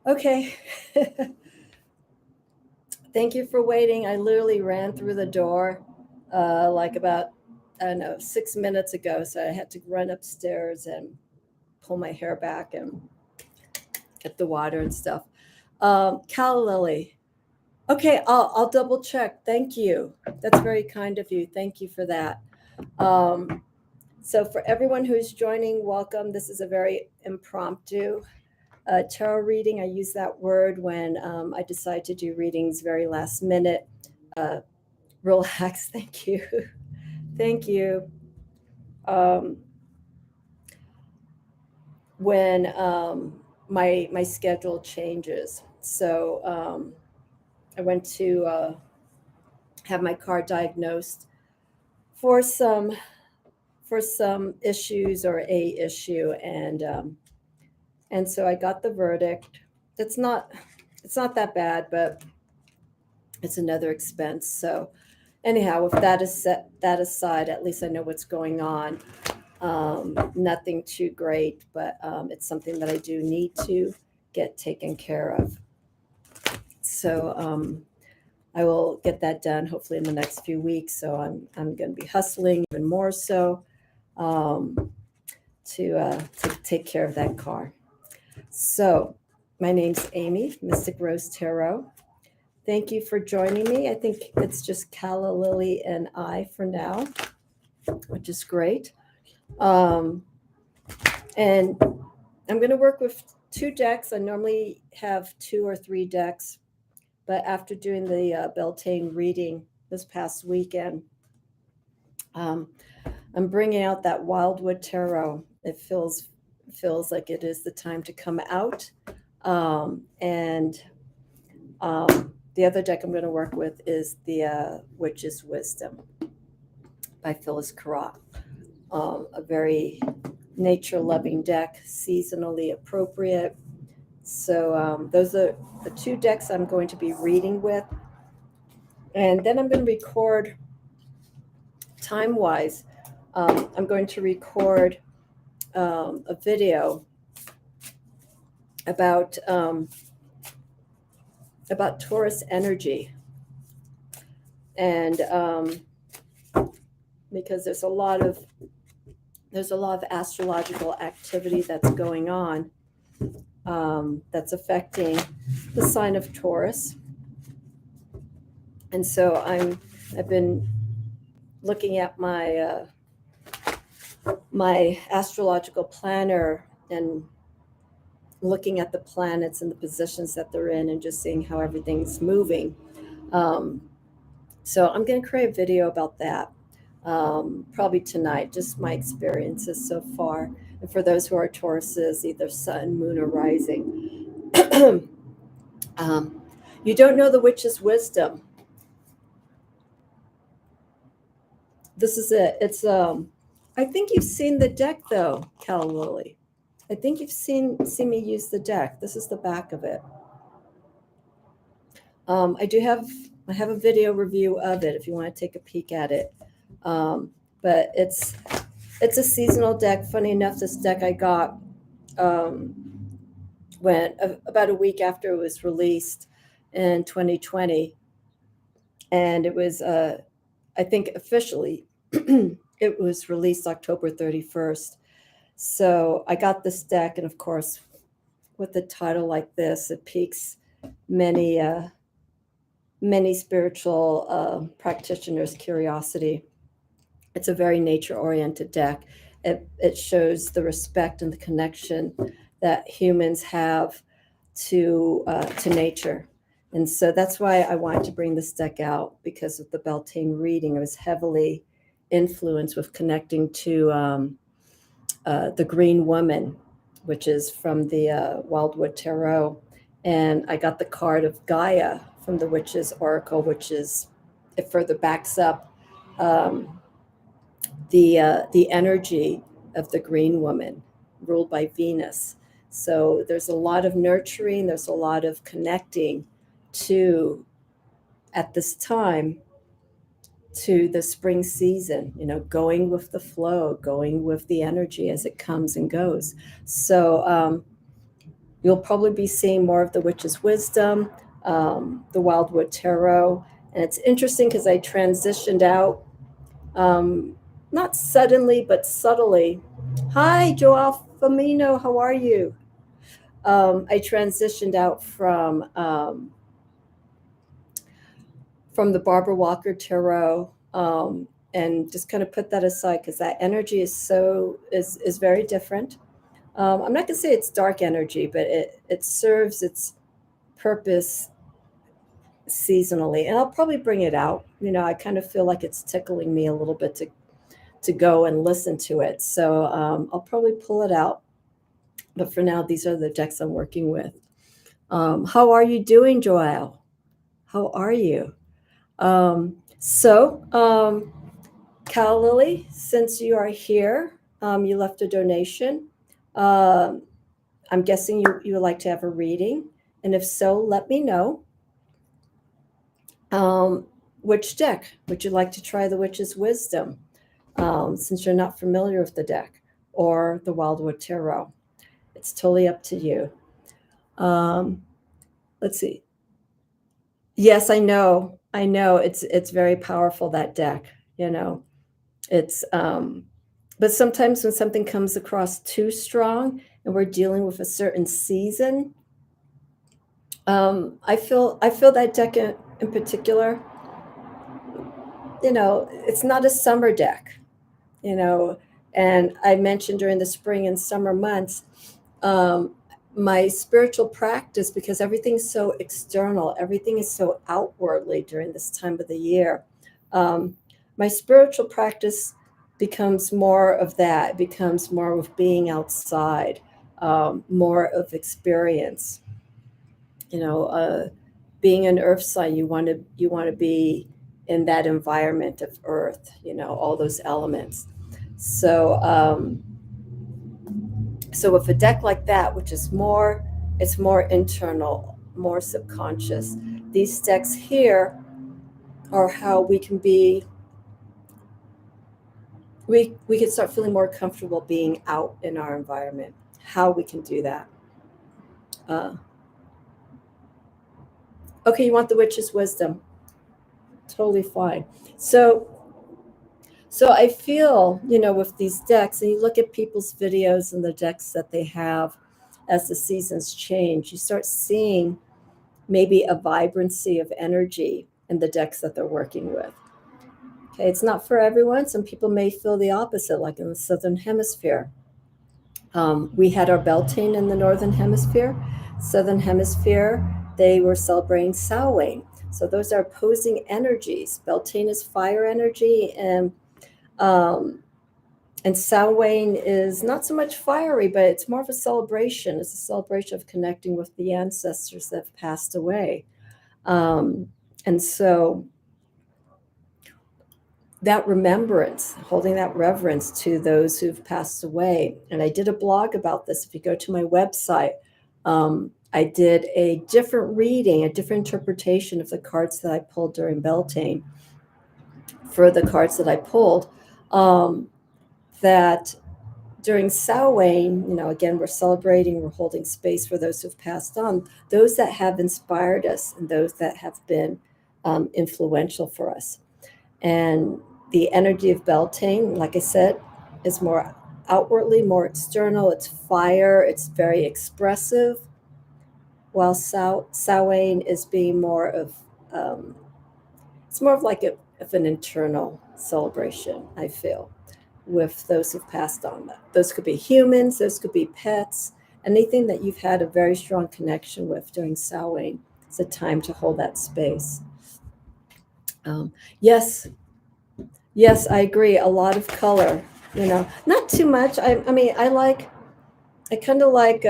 Okay. Thank you for waiting. I literally ran through the door like about, I don't know, 6 minutes ago. So I had to run upstairs and pull my hair back and get the water and stuff. Calla Lily. Okay, I'll double check. Thank you. That's very kind of you. Thank you for that. Um, so for everyone who's joining, welcome. This is a very impromptu tarot reading. I use that word when I decide to do readings very last minute. Relax. Thank you. Thank you. Um, when my schedule changes. So I went to have my car diagnosed for some issues or a issue, and so I got the verdict. It's not that bad, but it's another expense. So anyhow, if that is set that aside, at least I know what's going on. Nothing too great, but it's something that I do need to get taken care of. So I will get that done hopefully in the next few weeks. So I'm going to be hustling even more so to take care of that car. So my name's Amy, Mystic Rose Tarot. Thank you for joining me. I think it's just Calla, Lily, and I for now, which is great. And I'm going to work with 2 decks. I normally have 2 or 3 decks, but after doing the Beltane reading this past weekend, I'm bringing out that Wildwood Tarot. It feels like it is the time to come out. And the other deck I'm going to work with is the Witch's Wisdom by Phyllis Carrot. A very nature-loving deck, seasonally appropriate. So those are the 2 decks I'm going to be reading with. And then I'm going to record, time-wise, I'm going to record a video about Taurus energy. And because there's a lot of astrological activity that's going on that's affecting the sign of Taurus. And so I've been looking at my my astrological planner and looking at the planets and the positions that they're in and just seeing how everything's moving. So I'm going to create a video about that probably tonight, just my experiences so far. And for those who are Tauruses, either sun, moon, or rising, you don't know the witch's wisdom. This is it. It's I think you've seen the deck though, Cal Lily. I think you've seen me use the deck. This is the back of it. I have a video review of it if you want to take a peek at it. But it's a seasonal deck. Funny enough, this deck I got when about a week after it was released in 2020, and it was I think officially it was released October 31st. So I got this deck, and of course, with a title like this, it piques many spiritual practitioners' curiosity. It's a very nature-oriented deck. It shows the respect and the connection that humans have to nature. And so that's why I wanted to bring this deck out, because of the Beltane reading. It was heavily influenced with connecting to the Green Woman, which is from the Wildwood Tarot. And I got the card of Gaia from the Witch's Oracle, which is, it further backs up the energy of the Green Woman, ruled by Venus. So there's a lot of nurturing, there's a lot of connecting to, at this time, to the spring season, going with the flow, going with the energy as it comes and goes. So You'll probably be seeing more of the Witch's Wisdom, the Wildwood Tarot. And it's interesting because I transitioned out, not suddenly, but subtly. Hi, Joel Famino, how are you? I transitioned out from the Barbara Walker Tarot, and just kind of put that aside because that energy is very different. I'm not going to say it's dark energy, but it serves its purpose seasonally, and I'll probably bring it out. I kind of feel like it's tickling me a little bit to go and listen to it. So I'll probably pull it out. But for now, these are the decks I'm working with. How are you doing, Joelle? How are you? Cal Lily, since you are here, you left a donation. I'm guessing you would like to have a reading. And if so, let me know. Which deck would you like to try? The Witch's Wisdom, since you're not familiar with the deck, or the Wildwood Tarot. It's totally up to you. Let's see. Yes, I know. It's very powerful, that deck. It's but sometimes when something comes across too strong and we're dealing with a certain season, I feel that deck in particular. It's not a summer deck. And I mentioned during the spring and summer months, my spiritual practice, because everything's so external, everything is so outwardly during this time of the year. My spiritual practice becomes more of that. It becomes more of being outside, more of experience. Being an earth sign, you want to be in that environment of earth. All those elements. So with a deck like that, which is it's more internal, more subconscious. These decks here are how we can start feeling more comfortable being out in our environment. How we can do that. Okay, you want the Witch's Wisdom. Totally fine. So I feel, with these decks, and you look at people's videos and the decks that they have as the seasons change, you start seeing maybe a vibrancy of energy in the decks that they're working with. Okay, it's not for everyone. Some people may feel the opposite, like in the Southern Hemisphere. We had our Beltane in the Northern Hemisphere. Southern Hemisphere, they were celebrating Samhain. So those are opposing energies. Beltane is fire energy, and Samhain is not so much fiery, but it's more of a celebration. It's a celebration of connecting with the ancestors that have passed away. And so that remembrance, holding that reverence to those who've passed away. And I did a blog about this. If you go to my website, I did a different reading, a different interpretation of the cards that I pulled during Beltane. For the cards that I pulled, that during Samhain, again, we're celebrating, we're holding space for those who've passed on, those that have inspired us, and those that have been influential for us. And the energy of Beltane, like I said, is more outwardly, more external. It's fire. It's very expressive. While Samhain is being more of, it's more of like an internal celebration, I feel, with those who've passed on. Those could be humans. Those could be pets. Anything that you've had a very strong connection with during Samhain. It's a time to hold that space. Yes, I agree. A lot of color, not too much. I mean, I kind of like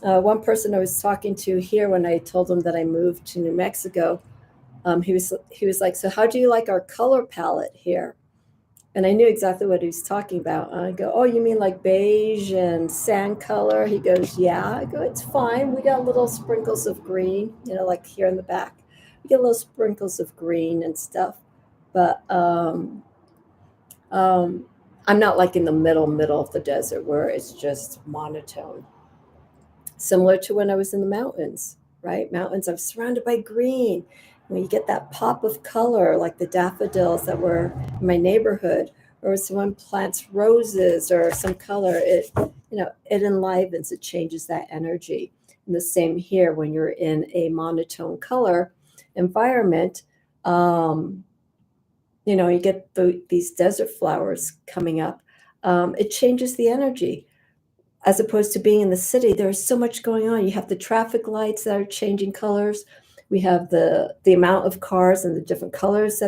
one person I was talking to here when I told him that I moved to New Mexico. He was like, "So how do you like our color palette here?" And I knew exactly what he was talking about. I go, "Oh, you mean like beige and sand color?" He goes, "Yeah." I go, "It's fine. We got little sprinkles of green, like here in the back. We get little sprinkles of green and stuff. But I'm not like in the middle of the desert where it's just monotone." Similar to when I was in the mountains, right? Mountains, I'm surrounded by green. When you get that pop of color, like the daffodils that were in my neighborhood, or someone plants roses or some color, it enlivens, it changes that energy. And the same here when you're in a monotone color environment. You get these desert flowers coming up. It changes the energy. As opposed to being in the city, there's so much going on. You have the traffic lights that are changing colors. We have the amount of cars and the different colors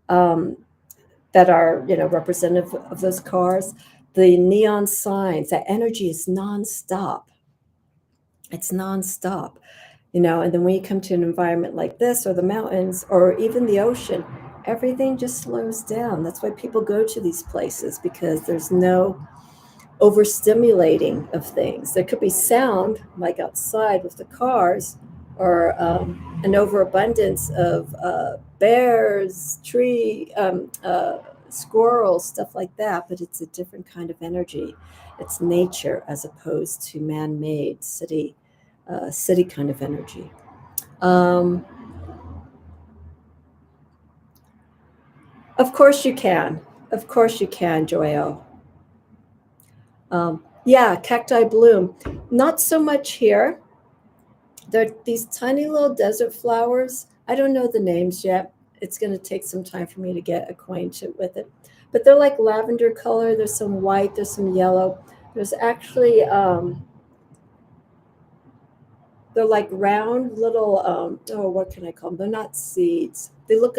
um, that are representative of those cars. The neon signs. That energy is nonstop. It's nonstop. And then when you come to an environment like this, or the mountains, or even the ocean, everything just slows down. That's why people go to these places, because there's no overstimulating of things. There could be sound, like outside with the cars, or an overabundance of bears, squirrels, stuff like that. But it's a different kind of energy. It's nature as opposed to man-made city kind of energy. Of course you can. Of course you can, Joyo. Yeah, cacti bloom. Not so much here. They're these tiny little desert flowers. I don't know the names yet. It's going to take some time for me to get acquainted with it. But they're like lavender color. There's some white. There's some yellow. There's actually, they're like round little, what can I call them? They're not seeds. They look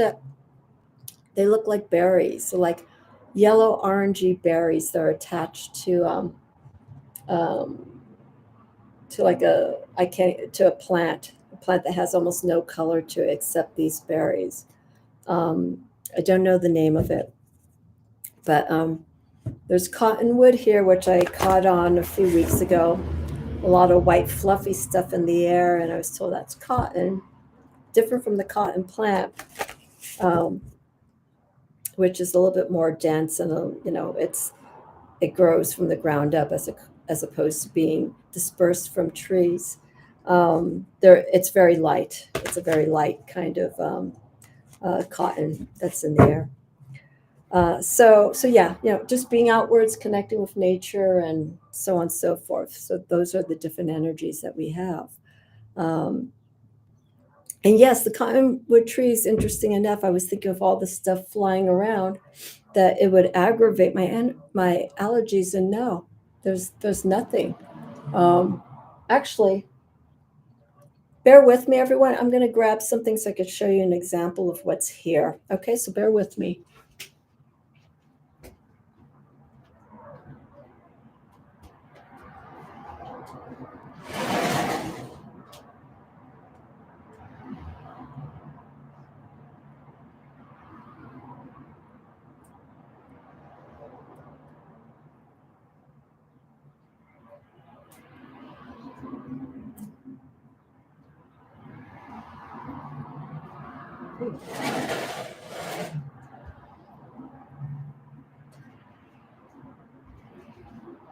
like berries. So like yellow orangey berries that are attached um, to like to a plant that has almost no color to it except these berries. I don't know the name of it, but there's cottonwood here, which I caught on a few weeks ago. A lot of white fluffy stuff in the air, and I was told that's cotton, different from the cotton plant, um, which is a little bit more dense, and it grows from the ground up as opposed to being dispersed from trees. It's very light. It's a very light kind of cotton that's in the air. So yeah, just being outwards, connecting with nature, and so on and so forth. So those are the different energies that we have. And yes, the cottonwood tree is interesting enough. I was thinking of all the stuff flying around that it would aggravate my allergies, and no, there's nothing. Actually, bear with me, everyone. I'm going to grab something so I could show you an example of what's here. Okay, so bear with me.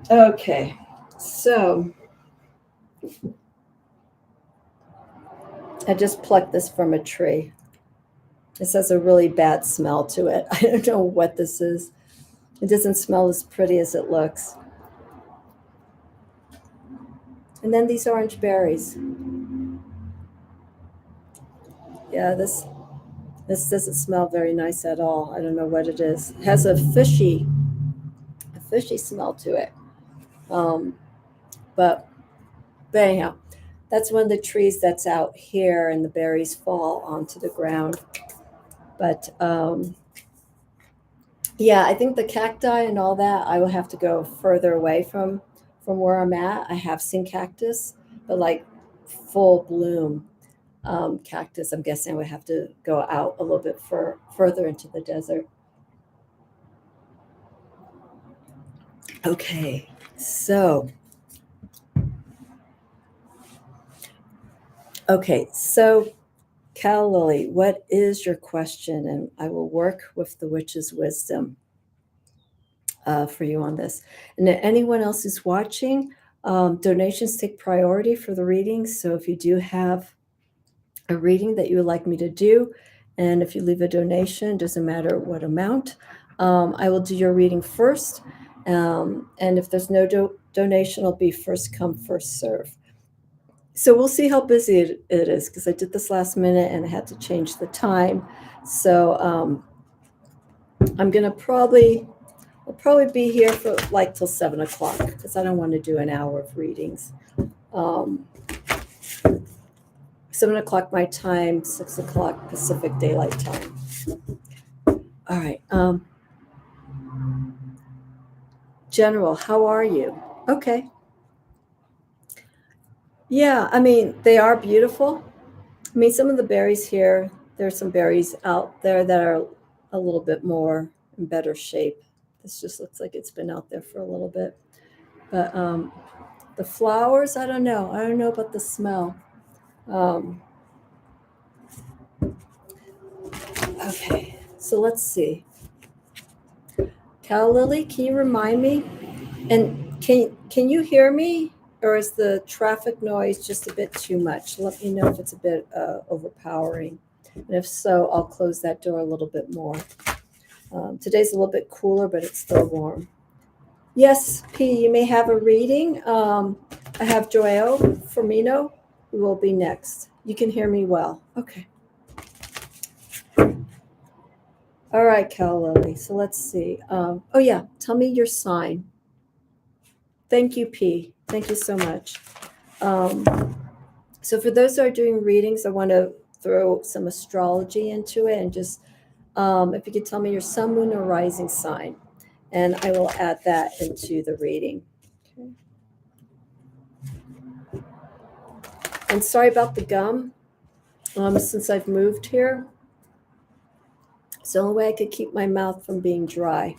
Okay, so I just plucked this from a tree. This has a really bad smell to it. I don't know what this is. It doesn't smell as pretty as it looks. And then these orange berries. Yeah, this doesn't smell very nice at all. I don't know what it is. It has a fishy smell to it. But anyhow, that's one of the trees that's out here, and the berries fall onto the ground. But yeah, I think the cacti and all that, I will have to go further away from where I'm at. I have seen cactus, but like full bloom cactus, I'm guessing I would have to go out a little bit further into the desert. Okay, so Cal Lily, what is your question? And I will work with the witch's wisdom for you on this. And anyone else who's watching, Donations take priority for the readings. So if you do have a reading that you would like me to do, and if you leave a donation, doesn't matter what amount, I will do your reading first. And if there's no donation, it'll be first come, first serve. So we'll see how busy it is, because I did this last minute and I had to change the time. So I'm gonna I'll probably be here for like till 7 o'clock, because I don't want to do an hour of readings. 7 o'clock my time, 6 o'clock Pacific Daylight Time. All right. General, how are you? Okay. Yeah, I mean, they are beautiful. I mean, some of the berries here, there's some berries out there that are a little bit more in better shape. This just looks like it's been out there for a little bit. But the flowers, I don't know. I don't know about the smell. Okay, so let's see. Cal Lily, can you remind me? And can you hear me? Or is the traffic noise just a bit too much? Let me know if it's a bit overpowering. And if so, I'll close that door a little bit more. Today's a little bit cooler, but it's still warm. Yes, P, you may have a reading. I have Joel Firmino, who will be next. You can hear me well. Okay. All right, Cal Lily. So let's see. Oh, yeah. Tell me your sign. Thank you, P. Thank you so much. So for those who are doing readings, I want to throw some astrology into it, and just if you could tell me your sun, moon, or rising sign, and I will add that into the reading. Okay. And sorry about the gum. Since I've moved here, it's the only way I could keep my mouth from being dry.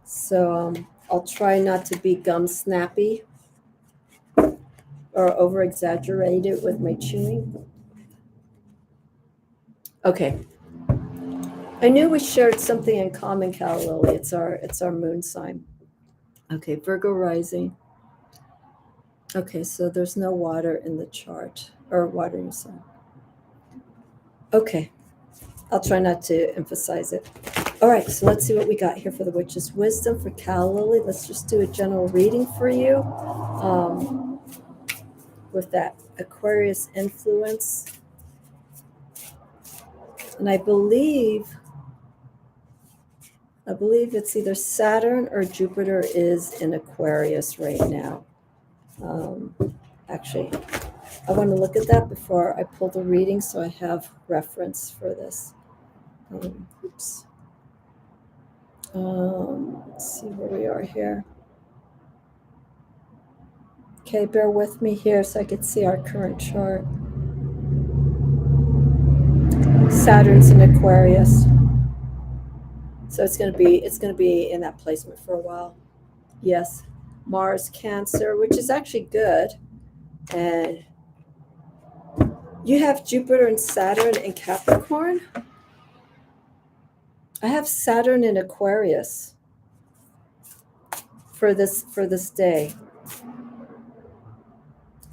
So I'll try not to be gum snappy or over exaggerated with my chewing. Okay. I knew we shared something in common, Cal Lily. It's our moon sign. Okay, Virgo rising. Okay, so there's no water in the chart, or water in your sign. Okay, I'll try not to emphasize it. All right, so let's see what we got here for the Witch's Wisdom for Cal Lily. Let's just do a general reading for you with that Aquarius influence. And I believe it's either Saturn or Jupiter is in Aquarius right now. Actually, I want to look at that before I pull the reading, so I have reference for this. Oops. Let's see where we are here. Okay, bear with me here so I can see our current chart. Saturn's in Aquarius, so it's going to be in that placement for a while. Yes, Mars Cancer, which is actually good, and you have Jupiter and Saturn in Capricorn. I have Saturn in Aquarius for this day.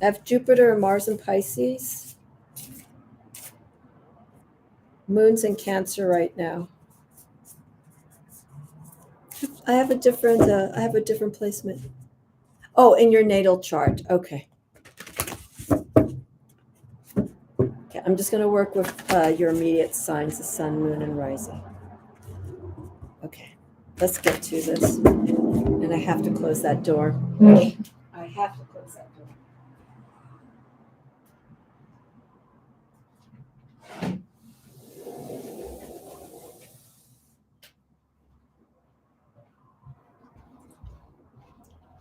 I have Jupiter and Mars in Pisces. Moon's in Cancer right now. I have a different placement. Oh, in your natal chart. Okay. Okay, I'm just going to work with your immediate signs, the sun, moon, and rising. Okay, let's get to this. And I have to close that door. I have to close that door.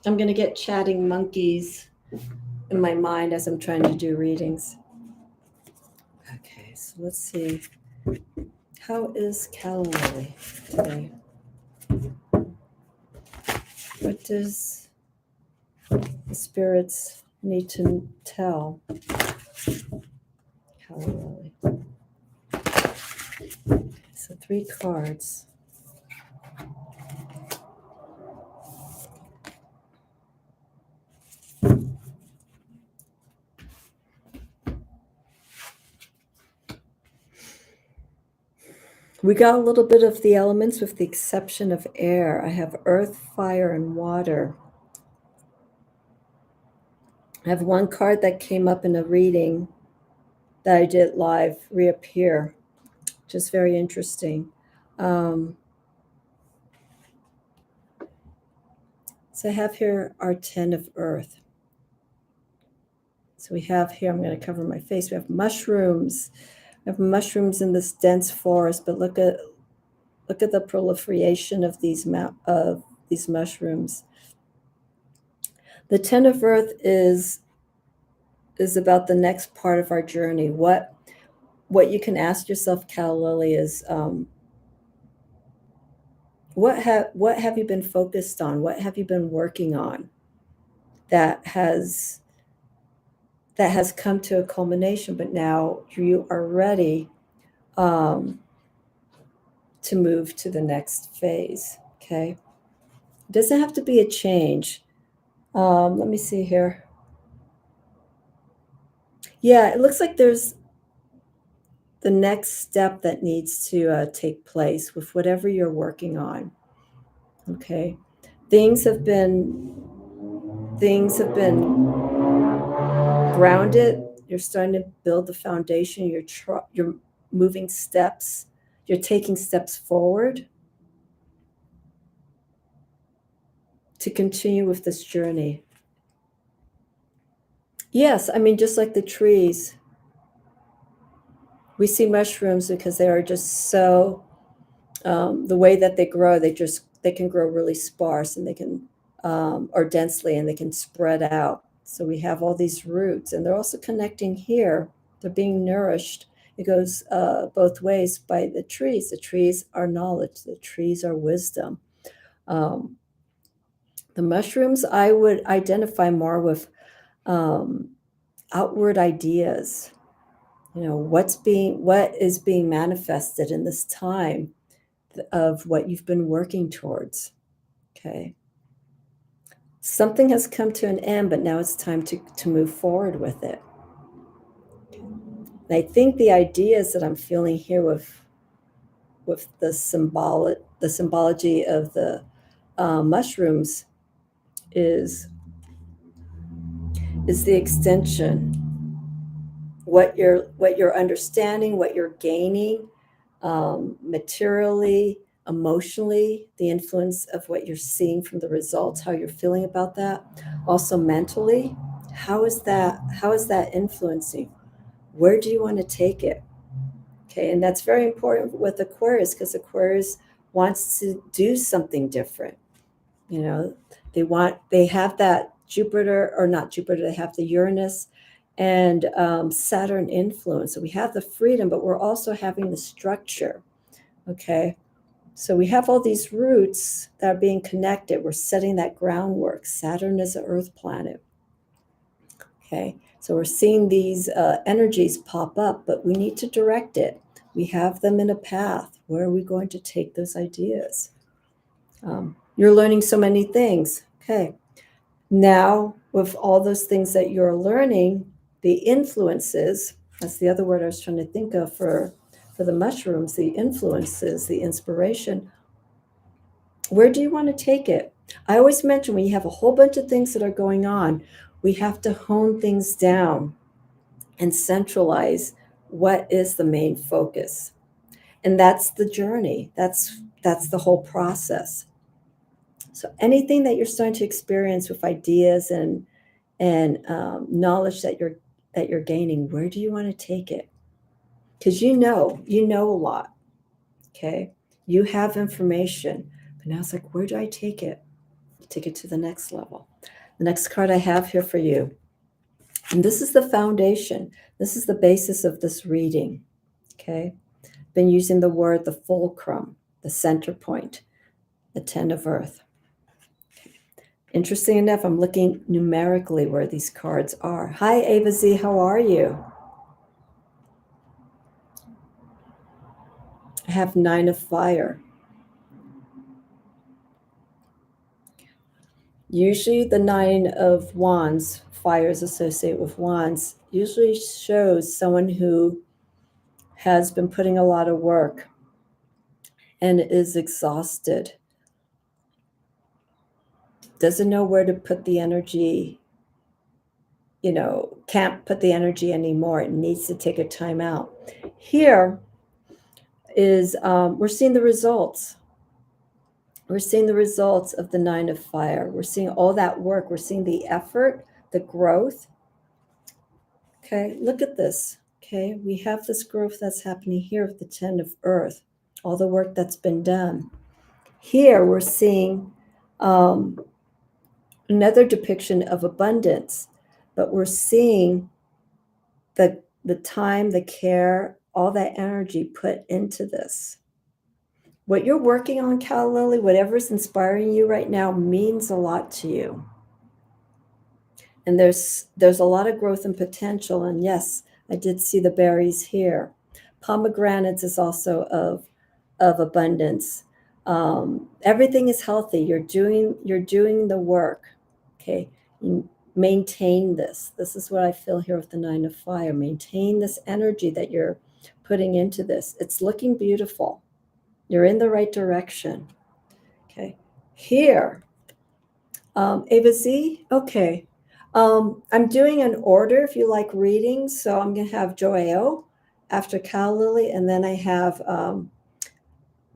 I'm going to get chatting monkeys in my mind as I'm trying to do readings. Okay, so let's see. How is Cal Lily today? What does the spirits need to tell Cal Lily? So 3 cards. We got a little bit of the elements with the exception of air. I have earth, fire, and water. I have one card that came up in a reading that I did live reappear, which is very interesting. So I have here our 10 of earth. So we have here, I'm going to cover my face. We have mushrooms. We have mushrooms in this dense forest, but look at the proliferation of these mushrooms. The 10 of earth is about the next part of our journey. What you can ask yourself, Cal Lily, is what have you been focused on? What have you been working on that has come to a culmination, but now you are ready to move to the next phase. Okay, it doesn't have to be a change. Let me see here. Yeah, it looks like there's the next step that needs to take place with whatever you're working on. Okay, things have been grounded. You're starting to build the foundation. You're moving steps. You're taking steps forward to continue with this journey. Yes, I mean, just like the trees, we see mushrooms because they are just so the way that they grow. They can grow really sparse, and they can or densely, and they can spread out. So we have all these roots, and they're also connecting here. They're being nourished. It goes both ways by the trees. The trees are knowledge. The trees are wisdom. Um, the mushrooms, I would identify more with outward ideas. What is being manifested in this time of what you've been working towards. Okay. Something has come to an end, but now it's time to move forward with it. And I think the ideas that I'm feeling here with the symbology of the mushrooms is the extension. What you're understanding, what you're gaining, materially, emotionally, the influence of what you're seeing from the results, how you're feeling about that. Also mentally, how is that influencing? Where do you want to take it? Okay, and that's very important with Aquarius, because Aquarius wants to do something different. They have that Jupiter, or not Jupiter, they have the Uranus and Saturn influence. So we have the freedom, but we're also having the structure. Okay, so we have all these roots that are being connected. We're setting that groundwork. Saturn is an Earth planet. Okay, so we're seeing these energies pop up, but we need to direct it. We have them in a path. Where are we going to take those ideas? You're learning so many things. Okay, now with all those things that you're learning, the influences, that's the other word I was trying to think of for the mushrooms, the influences, the inspiration. Where do you want to take it? I always mention when you have a whole bunch of things that are going on, we have to hone things down and centralize what is the main focus. And that's the journey. That's the whole process. So anything that you're starting to experience with ideas and knowledge that you're gaining, where do you want to take it? Because you know a lot. Okay, you have information, but now it's like, where do I take it? Take it to the next level. The next card I have here for you, and this is the foundation. This is the basis of this reading. Okay, been using the word the fulcrum, the center point, the 10 of earth. Interesting enough, I'm looking numerically where these cards are. Hi, Ava Z, how are you? I have 9 of fire. Usually the 9 of wands, fire is associated with wands, usually shows someone who has been putting a lot of work and is exhausted. Doesn't know where to put the energy, can't put the energy anymore. It needs to take a time out. Here is, we're seeing the results. We're seeing the results of the 9 of fire. We're seeing all that work. We're seeing the effort, the growth. Okay, look at this. Okay, we have this growth that's happening here with the 10 of earth, all the work that's been done. Here we're seeing another depiction of abundance, but we're seeing the time, the care, all that energy put into this. What you're working on, Cal Lily, whatever's inspiring you right now means a lot to you. And there's a lot of growth and potential. And yes, I did see the berries here. Pomegranates is also of abundance. Everything is healthy. You're doing the work. Okay. You maintain this. This is what I feel here with the 9 of fire. Maintain this energy that you're putting into this. It's looking beautiful. You're in the right direction. Okay. Here, Ava Z. Okay. I'm doing an order if you like reading. So I'm going to have Joao after Cal Lily, and then I have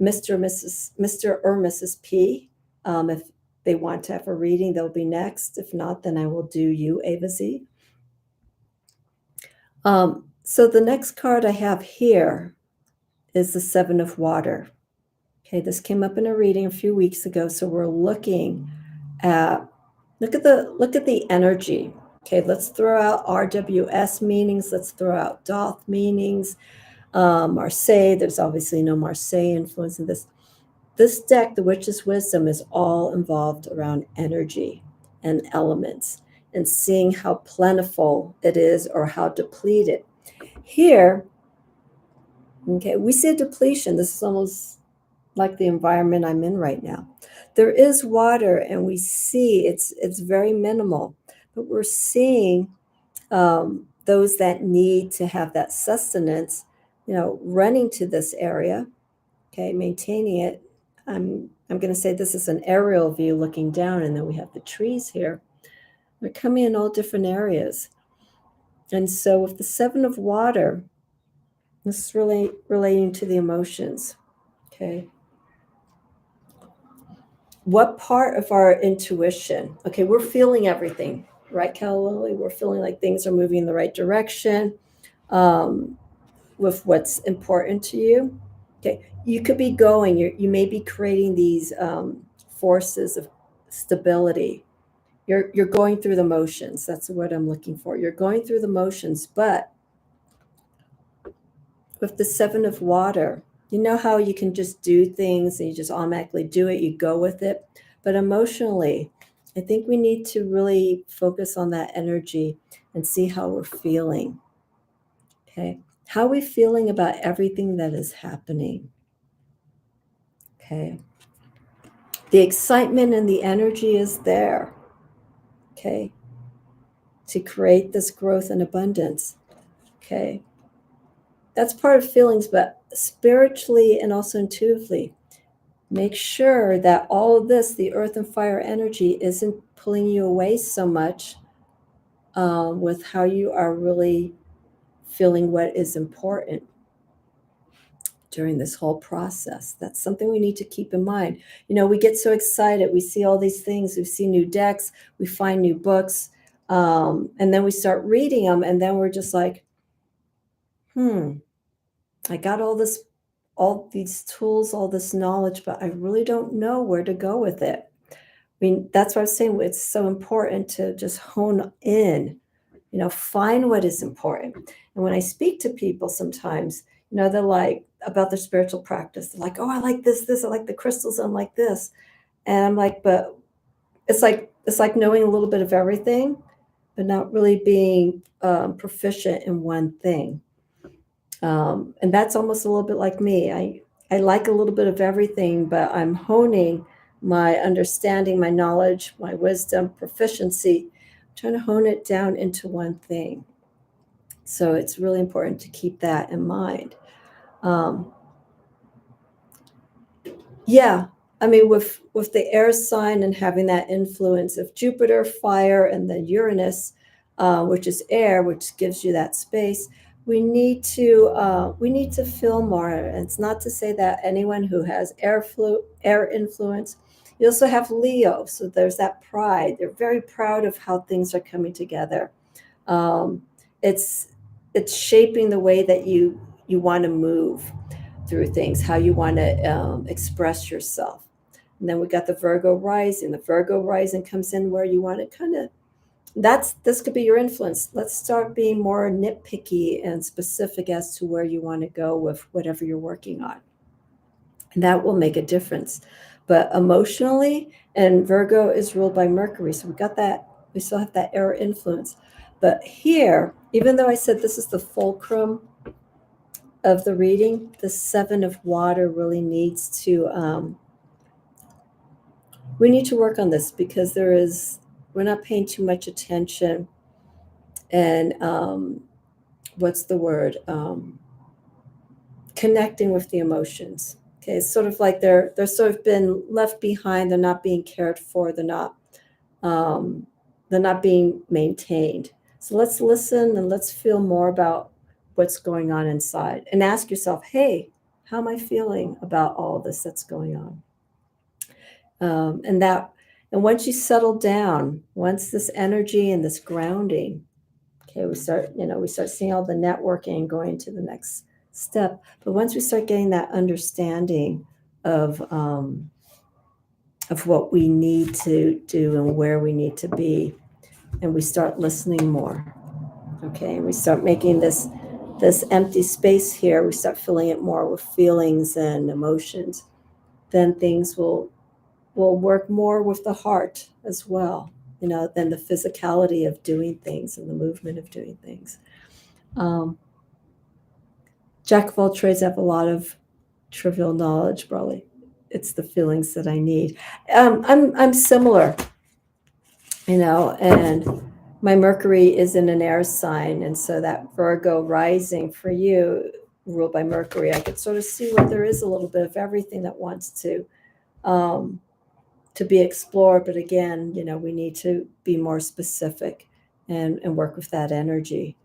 Mr. or Mrs. P. If they want to have a reading, they'll be next. If not, then I will do you, Ava Z. So the next card I have here is the 7 of water. Okay, this came up in a reading a few weeks ago. So we're looking at, look at the energy. Okay, let's throw out RWS meanings. Let's throw out Doth meanings. Marseille, there's obviously no Marseille influence in this. This deck, the Witch's Wisdom, is all involved around energy and elements and seeing how plentiful it is or how depleted. Here, okay, we see a depletion. This is almost like the environment I'm in right now. There is water, and we see it's very minimal, but we're seeing those that need to have that sustenance, running to this area, okay, maintaining it. I'm going to say this is an aerial view looking down, and then we have the trees here. They're coming in all different areas. And so with the 7 of water, this is really relating to the emotions, okay? What part of our intuition? Okay, we're feeling everything, right, Cal Lily? We're feeling like things are moving in the right direction with what's important to you. Okay, you could be going. You may be creating these forces of stability. You're going through the motions. That's what I'm looking for. You're going through the motions, but with the 7 of water, you know how you can just do things and you just automatically do it, you go with it. But emotionally, I think we need to really focus on that energy and see how we're feeling. Okay. How are we feeling about everything that is happening? Okay. The excitement and the energy is there. Okay. To create this growth and abundance. Okay. That's part of feelings, but spiritually and also intuitively, make sure that all of this, the earth and fire energy, isn't pulling you away so much with how you are really feeling what is important during this whole process. That's something we need to keep in mind. We get so excited. We see all these things. We see new decks. We find new books. And then we start reading them. And then we're just like, I got all these tools, all this knowledge, but I really don't know where to go with it. I mean, that's what I was saying. It's so important to just hone in, find what is important. And when I speak to people sometimes, they're like, about their spiritual practice, they're like, oh, I like this, I like the crystals, I'm like this. And I'm like, but it's like knowing a little bit of everything, but not really being proficient in one thing. And that's almost a little bit like me. I like a little bit of everything, but I'm honing my understanding, my knowledge, my wisdom, proficiency, I'm trying to hone it down into one thing. So it's really important to keep that in mind. Yeah. I mean, with the air sign and having that influence of Jupiter, fire, and then Uranus, which is air, which gives you that space, we need to feel more. And it's not to say that anyone who has air influence. You also have Leo, so there's that pride. They're very proud of how things are coming together. Um, it's it's shaping the way that you want to move through things, how you want to express yourself. And then we got the Virgo rising. The Virgo rising comes in where you want to kind of, that's this could be your influence. Let's start being more nitpicky and specific as to where you want to go with whatever you're working on. And that will make a difference. But emotionally, and Virgo is ruled by Mercury, so we got that, we still have that air influence. But here, even though I said this is the fulcrum of the reading, the Seven of Water really needs to, we need to work on this because we're not paying too much attention. And what's the word? Connecting with the emotions. Okay, it's sort of like they're sort of been left behind. They're not being cared for. Um, they're not being maintained. So let's listen and let's feel more about what's going on inside and ask yourself, hey, how am I feeling about all this that's going on? And once you settle down, once this energy and this grounding, okay, we start seeing all the networking going to the next step. But once we start getting that understanding of what we need to do and where we need to be, and we start listening more, okay, and we start making this empty space here, we start filling it more with feelings and emotions, then things will work more with the heart as well, than the physicality of doing things and the movement of doing things. Jack of all trades, have a lot of trivial knowledge, probably. It's the feelings that I need. I'm similar, and my Mercury is in an air sign, and so that Virgo rising for you, ruled by Mercury, I could sort of see where there is a little bit of everything that wants to be explored. But again, we need to be more specific and work with that energy.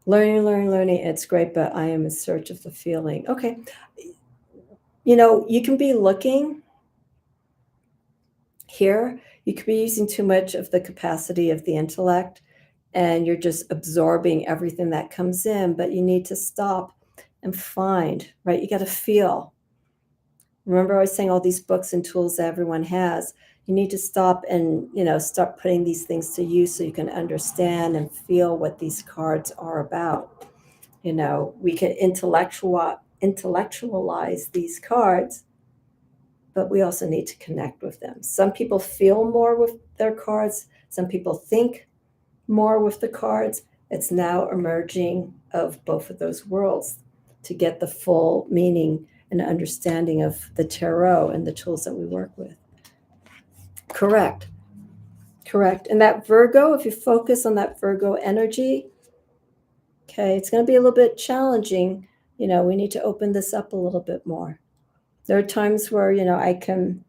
Learning, it's great, but I am in search of the feeling. Okay. You can be looking here, you could be using too much of the capacity of the intellect, and you're just absorbing everything that comes in, but you need to stop and find, right? You got to feel. Remember, I was saying all these books and tools that everyone has. You need to stop and, start putting these things to use so you can understand and feel what these cards are about. We can intellectualize these cards, but we also need to connect with them. Some people feel more with their cards. Some people think more with the cards. It's now emerging of both of those worlds to get the full meaning and understanding of the tarot and the tools that we work with. Correct. And that Virgo, if you focus on that Virgo energy, okay, it's going to be a little bit challenging. We need to open this up a little bit more. There are times where, I can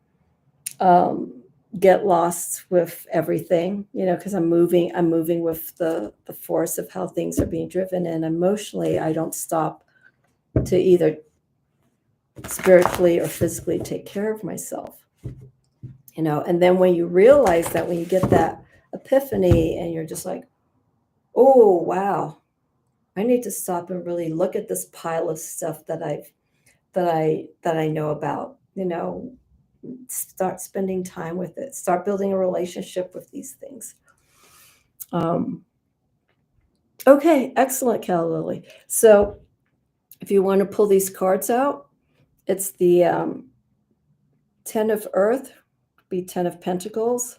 get lost with everything, because I'm moving with the force of how things are being driven. And emotionally, I don't stop to either spiritually or physically take care of myself. And then when you realize that, when you get that epiphany and you're just like, oh, wow, I need to stop and really look at this pile of stuff that I know about, start spending time with it, start building a relationship with these things. Okay, excellent, Cal Lily. So if you want to pull these cards out, it's the 10 of Earth, be 10 of Pentacles,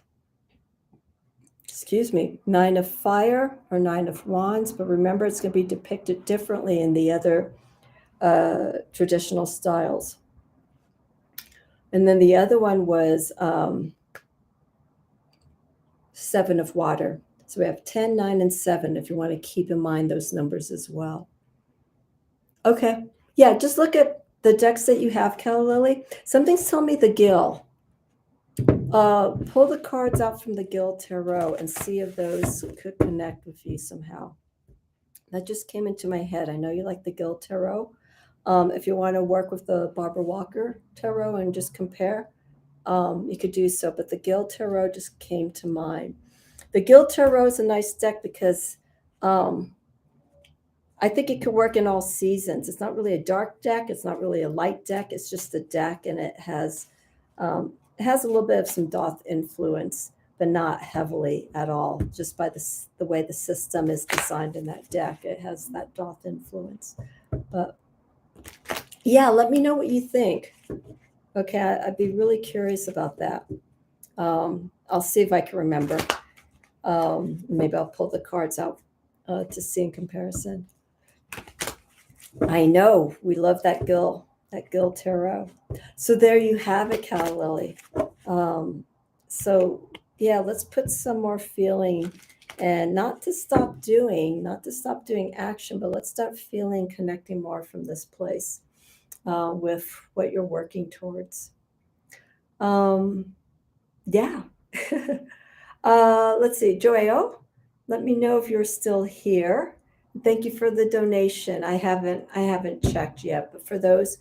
9 of Fire or 9 of Wands, but remember it's going to be depicted differently in the other traditional styles. And then the other one was 7 of Water. So we have 10, 9, and 7, if you want to keep in mind those numbers as well. Okay. Yeah, just look at the decks that you have, Cal Lily, something's telling me the Gill. Pull the cards out from the Gill Tarot and see if those could connect with you somehow. That just came into my head. I know you like the Gill Tarot. If you want to work with the Barbara Walker Tarot and just compare, you could do so. But the Gill Tarot just came to mind. The Gill Tarot is a nice deck because I think it could work in all seasons. It's not really a dark deck. It's not really a light deck. It's just a deck, and it has a little bit of some Doth influence, but not heavily at all. Just by the way the system is designed in that deck, it has that Doth influence. But yeah, let me know what you think. Okay, I'd be really curious about that. I'll see if I can remember. Maybe I'll pull the cards out to see in comparison. I know we love that Gill Tarot. So there you have it, Cal Lily. So yeah, let's put some more feeling, and not to stop doing action, but let's start feeling, connecting more from this place with what you're working towards. Yeah. Let's see, Joao, let me know if you're still here. Thank you for the donation. I haven't checked yet, but for those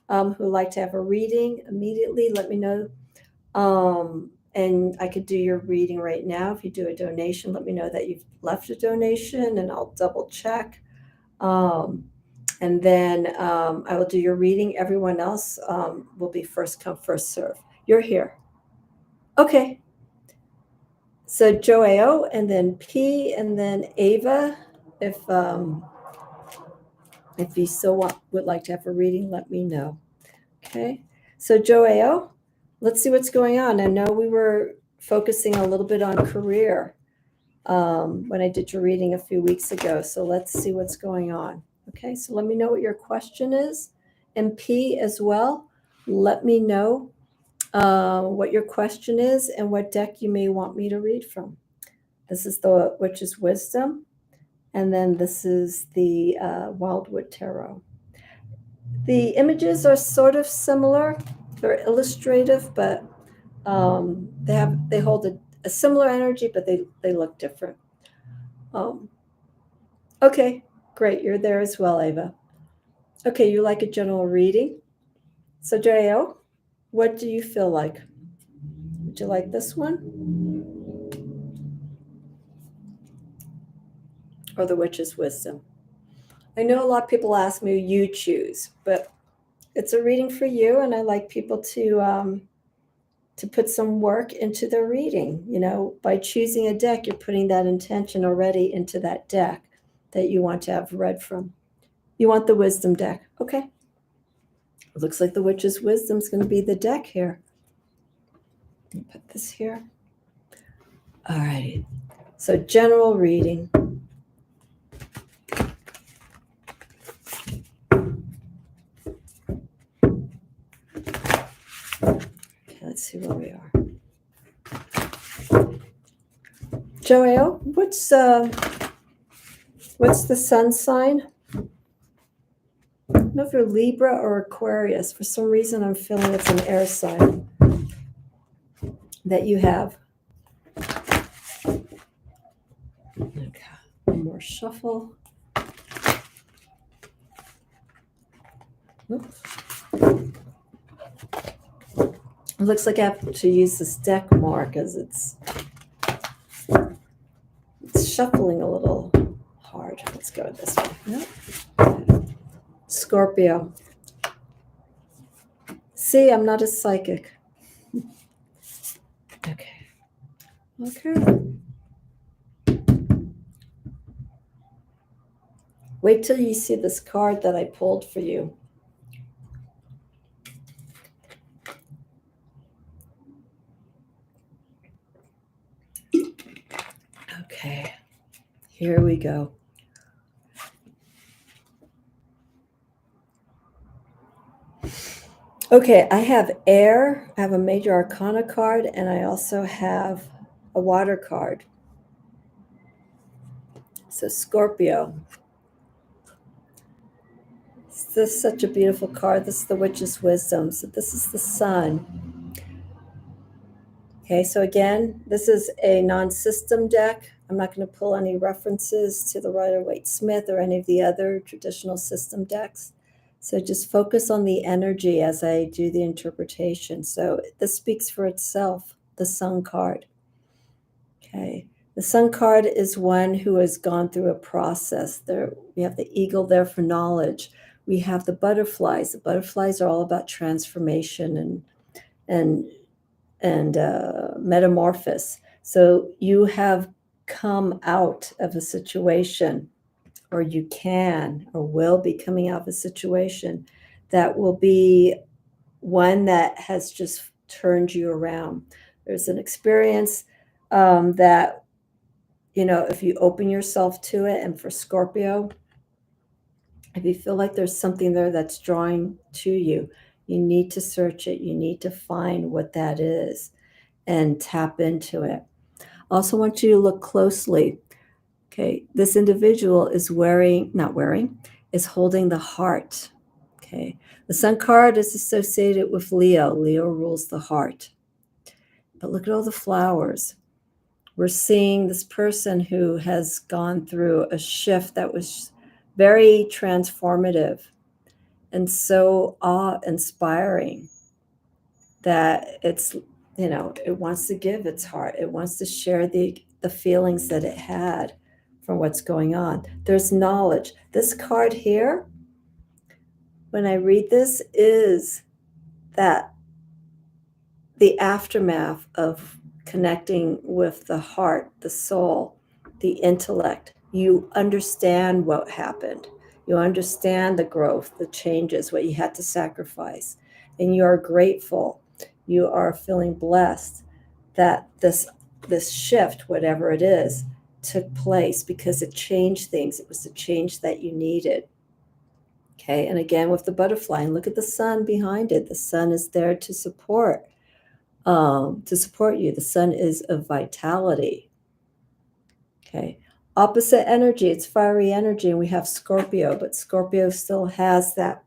who like to have a reading immediately, let me know. And I could do your reading right now. If you do a donation, let me know that you've left a donation, and I'll double check. And then I will do your reading. Everyone else will be first come, first serve. You're here. Okay. So Joao, and then P, and then Ava. If you still would like to have a reading, let me know. Okay. So Joao, let's see what's going on. I know we were focusing a little bit on career when I did your reading a few weeks ago. So let's see what's going on. Okay. So let me know what your question is. And P as well, let me know what your question is and what deck you may want me to read from. This is the Witch's Wisdom, and then this is the Wildwood Tarot. The images are sort of similar. They're illustrative, but they hold a similar energy, but they look different. Okay, great. You're there as well, Ava. Okay, you like a general reading. So, J.O., what do you feel like? Would you like this one? Or the Witch's Wisdom? I know a lot of people ask me, you choose, but it's a reading for you, and I like people to put some work into their reading. You know, by choosing a deck, you're putting that intention already into that deck that you want to have read from. You want the Wisdom deck. Okay. It looks like the Witch's Wisdom is going to be the deck here. Let me put this here. All right. So general reading. Okay, let's see where we are. Joel, what's the sun sign? I don't know if you're Libra or Aquarius. For some reason, I'm feeling it's an air sign that you have. Okay, one more shuffle. Oops. It looks like I have to use this deck more because it's shuffling a little hard. Let's go this way. Yep. Scorpio. See, I'm not a psychic. Okay. Wait till you see this card that I pulled for you. Okay, here we go. Okay, I have air, I have a major arcana card, and I also have a water card. So Scorpio. This is such a beautiful card. This is the Witch's Wisdom. So this is the Sun. Okay, so again, this is a non-system deck. I'm not going to pull any references to the Rider-Waite-Smith or any of the other traditional system decks. So just focus on the energy as I do the interpretation. So this speaks for itself, the Sun card. Okay, the Sun card is one who has gone through a process. There, we have the eagle there for knowledge. We have the butterflies. The butterflies are all about transformation and metamorphosis. So you have come out of a situation, or you can or will be coming out of a situation that will be one that has just turned you around. There's an experience that, you know, if you open yourself to it, and for Scorpio, if you feel like there's something there that's drawing to you, you need to search it. You need to find what that is and tap into it. Also want you to look closely. Okay, this individual is is holding the heart. Okay, the Sun card is associated with Leo. Leo rules the heart. But look at all the flowers. We're seeing this person who has gone through a shift that was very transformative and so awe-inspiring that it's, you know, it wants to give its heart. It wants to share the feelings that it had from what's going on. There's knowledge. This card here, when I read this, is that the aftermath of connecting with the heart, the soul, the intellect. You understand what happened. You understand the growth, the changes, what you had to sacrifice. And you are grateful. You are feeling blessed that this shift, whatever it is, took place because it changed things. It was the change that you needed. Okay, and again with the butterfly, and look at the sun behind it. The sun is there to support you. The sun is of vitality. Okay, opposite energy, it's fiery energy, and we have Scorpio, but Scorpio still has that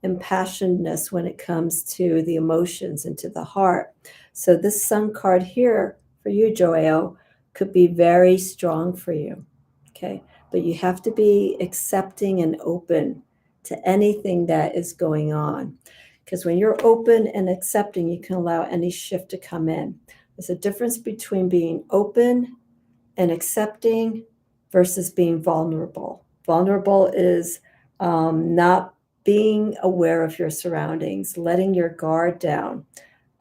impassionedness when it comes to the emotions and to the heart. So this Sun card here for you, Joao, could be very strong for you. Okay, but you have to be accepting and open to anything that is going on. Because when you're open and accepting, you can allow any shift to come in. There's a difference between being open and accepting versus being vulnerable. Vulnerable is not being aware of your surroundings, letting your guard down,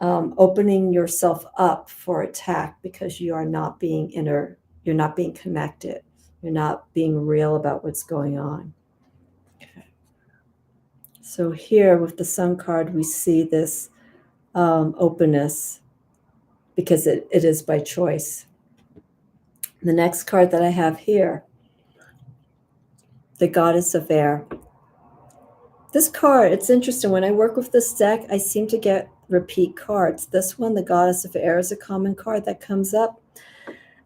opening yourself up for attack because you are not being you're not being connected, you're not being real about what's going on. Okay. So here with the Sun card, we see this openness because it is by choice. The next card that I have here, the Goddess of Air. This card, it's interesting. When I work with this deck, I seem to get repeat cards. This one, the Goddess of Air, is a common card that comes up.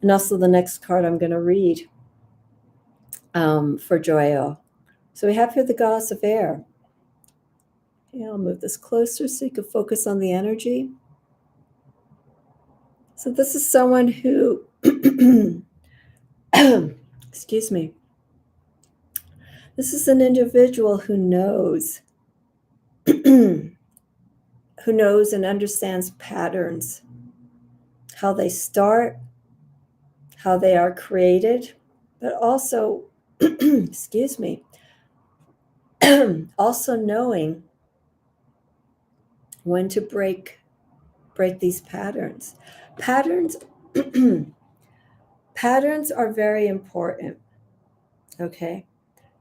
And also the next card I'm going to read for Joyo. So we have here the Goddess of Air. Okay, I'll move this closer so you can focus on the energy. So this is someone who, excuse me, this is an individual who knows, who knows and understands patterns, how they start, how they are created, but also, excuse me, also knowing when to break these patterns. Patterns are very important. Okay,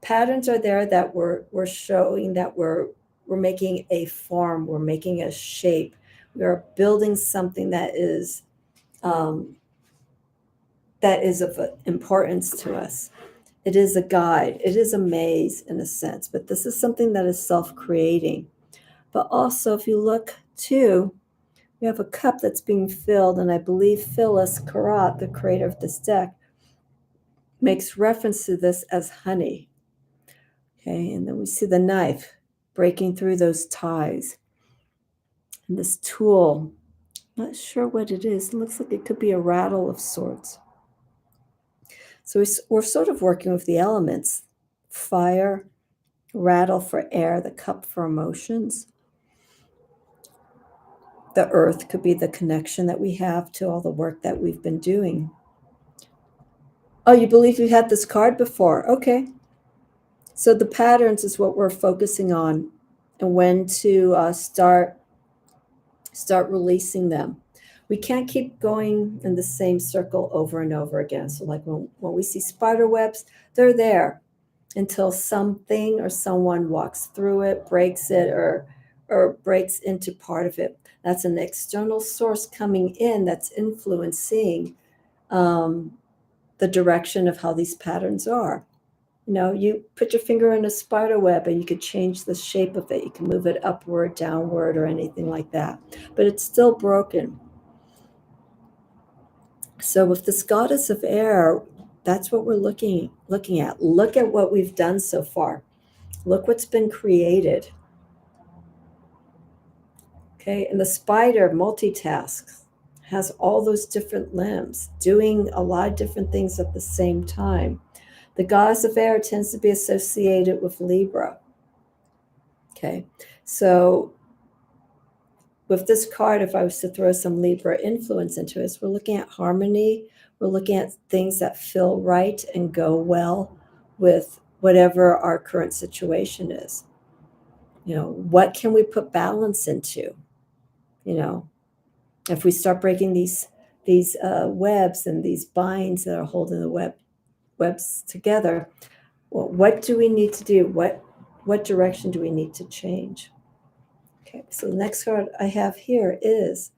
patterns are there that we're showing that we're making a form, we're making a shape, we are building something that is of importance to us. It is a guide, it is a maze in a sense, but this is something that is self-creating. But also, if you look too, we have a cup that's being filled, and I believe Phyllis Karat, the creator of this deck, makes reference to this as honey. Okay, and then we see the knife. breaking through those ties. And this tool, not sure what it is. It looks like it could be a rattle of sorts. So we're sort of working with the elements. Fire, rattle for air, the cup for emotions. The earth could be the connection that we have to all the work that we've been doing. Oh, you believe you had this card before? Okay. So the patterns is what we're focusing on, and when to start releasing them. We can't keep going in the same circle over and over again. So like when we see spider webs, they're there until something or someone walks through it, breaks it, or breaks into part of it. That's an external source coming in that's influencing the direction of how these patterns are. You know, you put your finger in a spider web and you could change the shape of it. You can move it upward, downward, or anything like that. But it's still broken. So with this goddess of air, that's what we're looking at. Look at what we've done so far. Look what's been created. Okay, and the spider multitasks, has all those different limbs, doing a lot of different things at the same time. The goddess of air tends to be associated with Libra. Okay, so with this card, if I was to throw some Libra influence into it, we're looking at harmony. We're looking at things that feel right and go well with whatever our current situation is. You know, what can we put balance into? You know, if we start breaking these webs and these binds that are holding the webs together, well, what do we need to do? What direction do we need to change? Okay, so the next card I have here is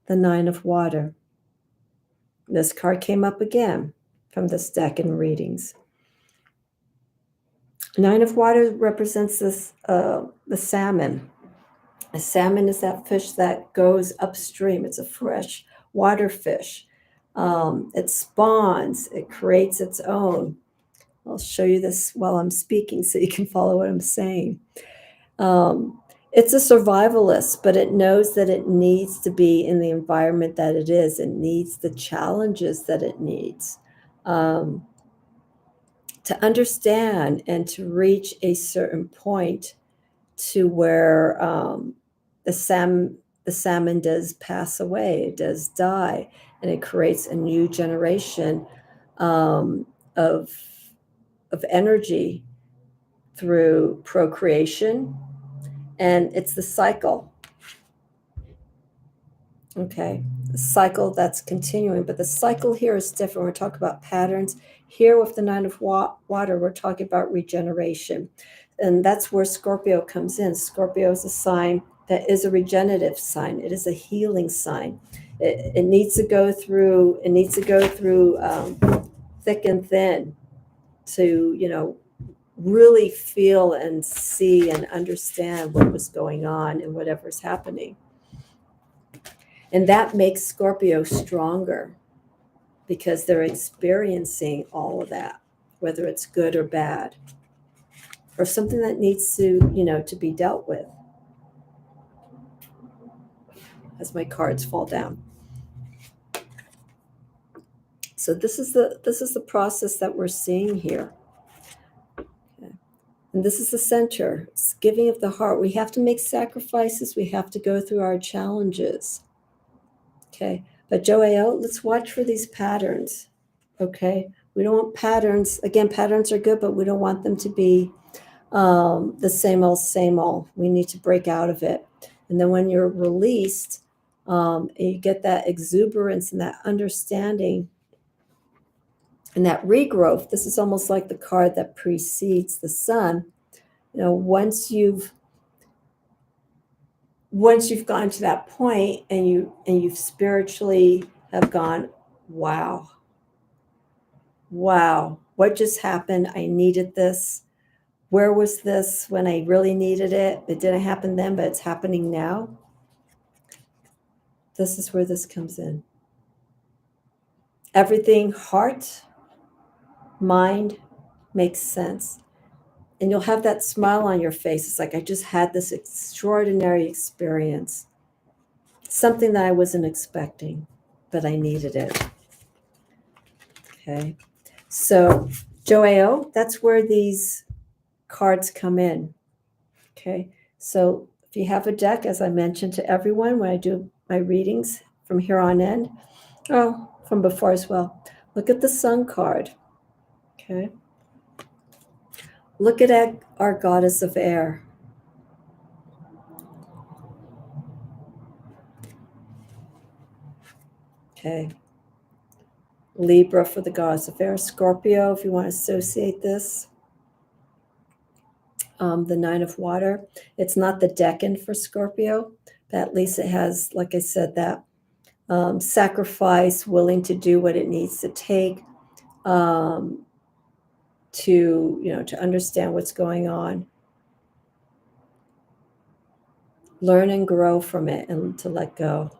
the Nine of Water. This card came up again from this deck in readings. Nine of Water represents this the salmon. A salmon is that fish that goes upstream. It's a fresh water fish. It spawns. It creates its own. I'll show you this while I'm speaking so you can follow what I'm saying. It's a survivalist, but it knows that it needs to be in the environment that it is. It needs the challenges that it needs to understand and to reach a certain point to where the salmon does pass away, it does die, and it creates a new generation of energy through procreation, and it's the cycle. Okay, the cycle that's continuing, but the cycle here is different. We're talking about patterns. Here with the Nine of Water, we're talking about regeneration. And that's where Scorpio comes in. Scorpio is a sign that is a regenerative sign. It is a healing sign. It needs to go through, thick and thin to, you know, really feel and see and understand what was going on and whatever's happening. And that makes Scorpio stronger because they're experiencing all of that, whether it's good or bad, or something that needs to, you know, to be dealt with. As my cards fall down. So this is the process that we're seeing here. Okay. And this is the center. It's giving of the heart. We have to make sacrifices. We have to go through our challenges. Okay. But Joao, let's watch for these patterns. Okay. We don't want patterns. Again, patterns are good, but we don't want them to be the same old. We need to break out of it. And then when you're released, you get that exuberance and that understanding and that regrowth. This is almost like the card that precedes the sun. You know, once you've gotten to that point and you've spiritually have gone, wow, what just happened? I needed this. Where was this when I really needed it? It didn't happen then, but it's happening now. This is where this comes in. Everything, heart, mind, makes sense. and you'll have that smile on your face. It's like, I just had this extraordinary experience, something that I wasn't expecting, but I needed it. Okay. So, Joao, that's where these cards come in. Okay. So, if you have a deck, as I mentioned to everyone when I do my readings from here on in, from before as well, look at the Sun card. Okay. Look at our goddess of air. Okay. Libra for the goddess of air. Scorpio, if you want to associate this. The Nine of Water. It's not the Decan for Scorpio, but at least it has, like I said, that sacrifice, willing to do what it needs to take to understand what's going on, learn and grow from it, and to let go.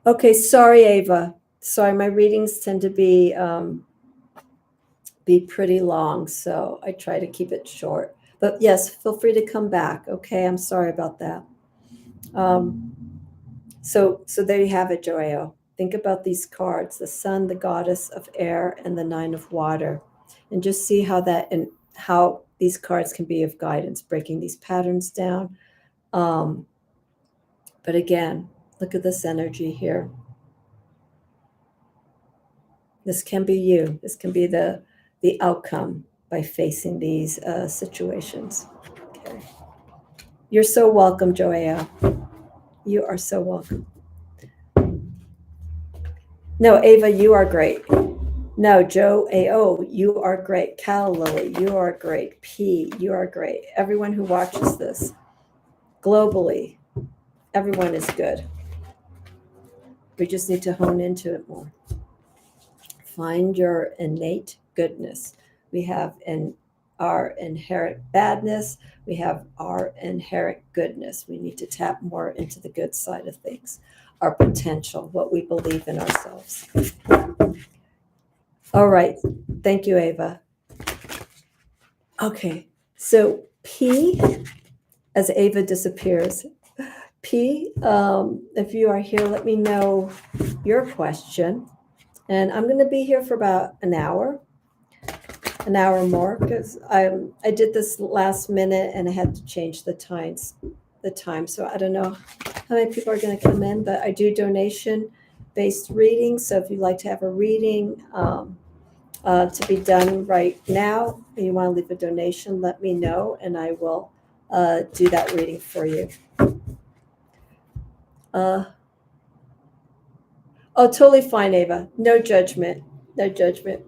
Okay, sorry, Ava. Sorry, my readings tend to be pretty long, so I try to keep it short. But yes, feel free to come back. Okay, I'm sorry about that. So there you have it, Joao. Think about these cards: the Sun, the Goddess of Air, and the Nine of Water, and just see how these cards can be of guidance, breaking these patterns down. But again, look at this energy here. This can be you. This can be the outcome by facing these situations. Okay. You're so welcome, Joao. You are so welcome. No, Ava, you are great. No, Joe A.O., you are great. Cal Lily, you are great. P, you are great. Everyone who watches this globally, everyone is good. We just need to hone into it more. Find your innate goodness. We have our inherent badness. We have our inherent goodness. We need to tap more into the good side of things, our potential, what we believe in ourselves. All right. Thank you, Ava. Okay. So P, as Ava disappears, P, if you are here, let me know your question. And I'm going to be here for about an hour more, because I did this last minute and I had to change the time. So I don't know how many people are going to come in, but I do donation-based readings. So if you'd like to have a reading to be done right now, and you want to leave a donation, let me know, and I will do that reading for you. Totally fine, Ava. No judgment. No judgment.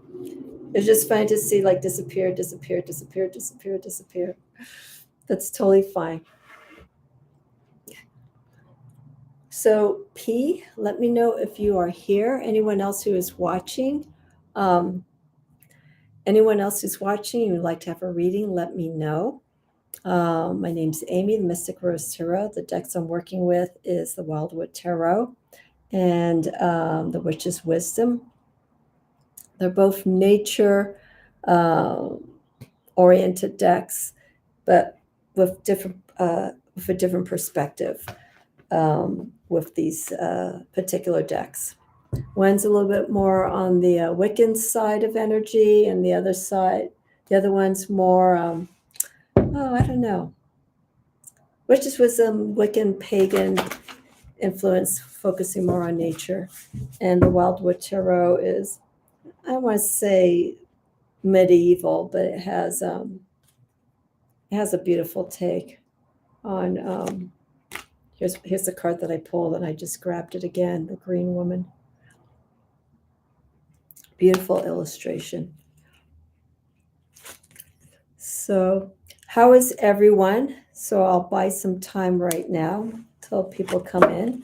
It's just fine to see like disappear. That's totally fine. So P, let me know if you are here. Anyone else who is watching? Anyone else who's watching and would like to have a reading, let me know. My name's Amy, the Mystic Rose Tarot. The decks I'm working with is the Wildwood Tarot and the Witch's Wisdom. They're both nature oriented decks, but with a different perspective with these particular decks. One's a little bit more on the Wiccan side of energy, and the other one's more, I don't know, Witch's Wisdom, Wiccan, pagan influence, focusing more on nature. And the Wildwood Tarot is, I don't want to say medieval, but it has a beautiful take on. Here's the card that I pulled, and I just grabbed it again. The Green Woman. Beautiful illustration. So, how is everyone? So I'll buy some time right now till people come in.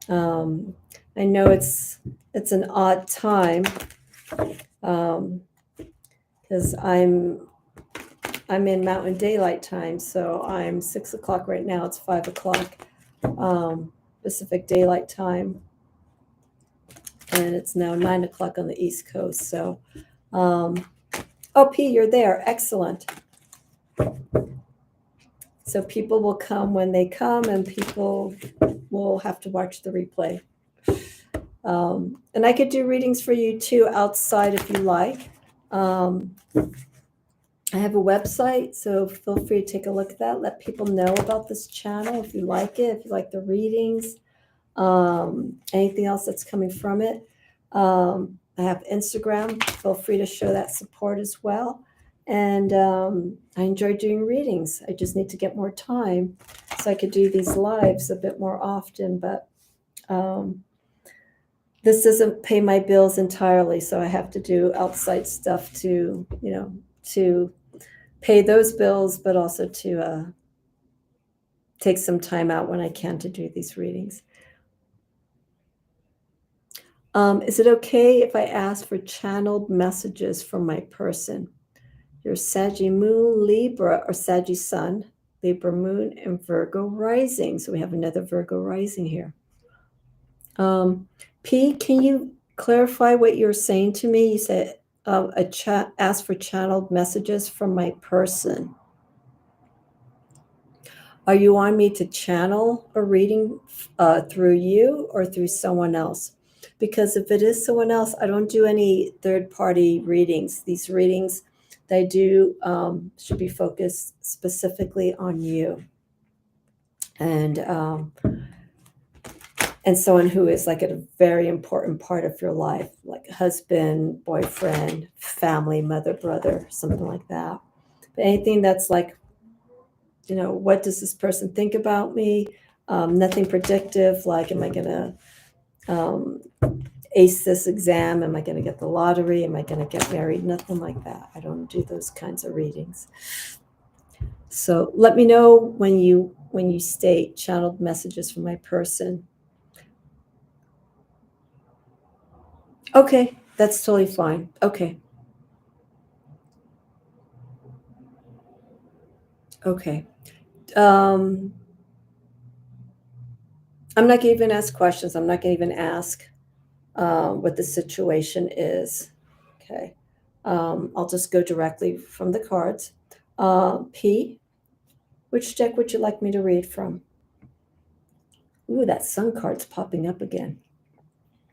I know it's an odd time because I'm in Mountain Daylight Time, so I'm 6 o'clock right now. It's 5 o'clock Pacific Daylight Time, and it's now 9 o'clock on the East Coast. So, Oh, P, you're there. Excellent. So people will come when they come, and people will have to watch the replay. And I could do readings for you too outside if you like. I have a website, so feel free to take a look at that. Let people know about this channel if you like it, if you like the readings, anything else that's coming from it. I have Instagram. Feel free to show that support as well. And I enjoy doing readings. I just need to get more time so I could do these lives a bit more often. But this doesn't pay my bills entirely, so I have to do outside stuff to pay those bills, but also to take some time out when I can to do these readings. Is it okay if I ask for channeled messages from my person? Your Saggy Moon, Libra, or Saggy Sun, Libra Moon, and Virgo Rising. So we have another Virgo Rising here. P, can you clarify what you're saying to me? You said ask for channeled messages from my person. Are you wanting me to channel a reading through you or through someone else? Because if it is someone else, I don't do any third-party readings. These readings that I do should be focused specifically on you. And someone who is like a very important part of your life, like husband, boyfriend, family, mother, brother, something like that. But anything that's like, what does this person think about me? Nothing predictive, like, am I going to ace this exam? Am I going to get the lottery? Am I going to get married? Nothing like that. I don't do those kinds of readings. So let me know when you state channeled messages from my person. Okay, that's totally fine. Okay. Okay. I'm not going to even ask questions. I'm not going to even ask what the situation is. Okay. I'll just go directly from the cards. P, which deck would you like me to read from? Ooh, that Sun card's popping up again.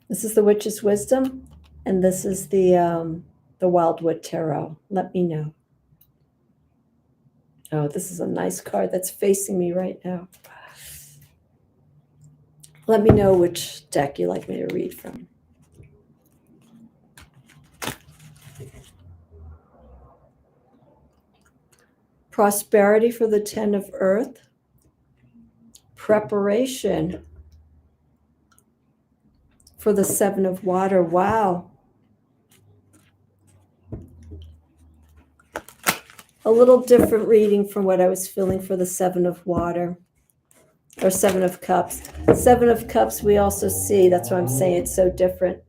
This is the Witch's Wisdom, and this is the Wildwood Tarot. Let me know. Oh, this is a nice card that's facing me right now. Let me know which deck you like me to read from. Prosperity for the 10 of Earth. Preparation for the 7 of Water. Wow. A little different reading from what I was feeling for the 7 of Water. Or 7 of Cups. 7 of Cups we also see. That's why I'm saying it's so different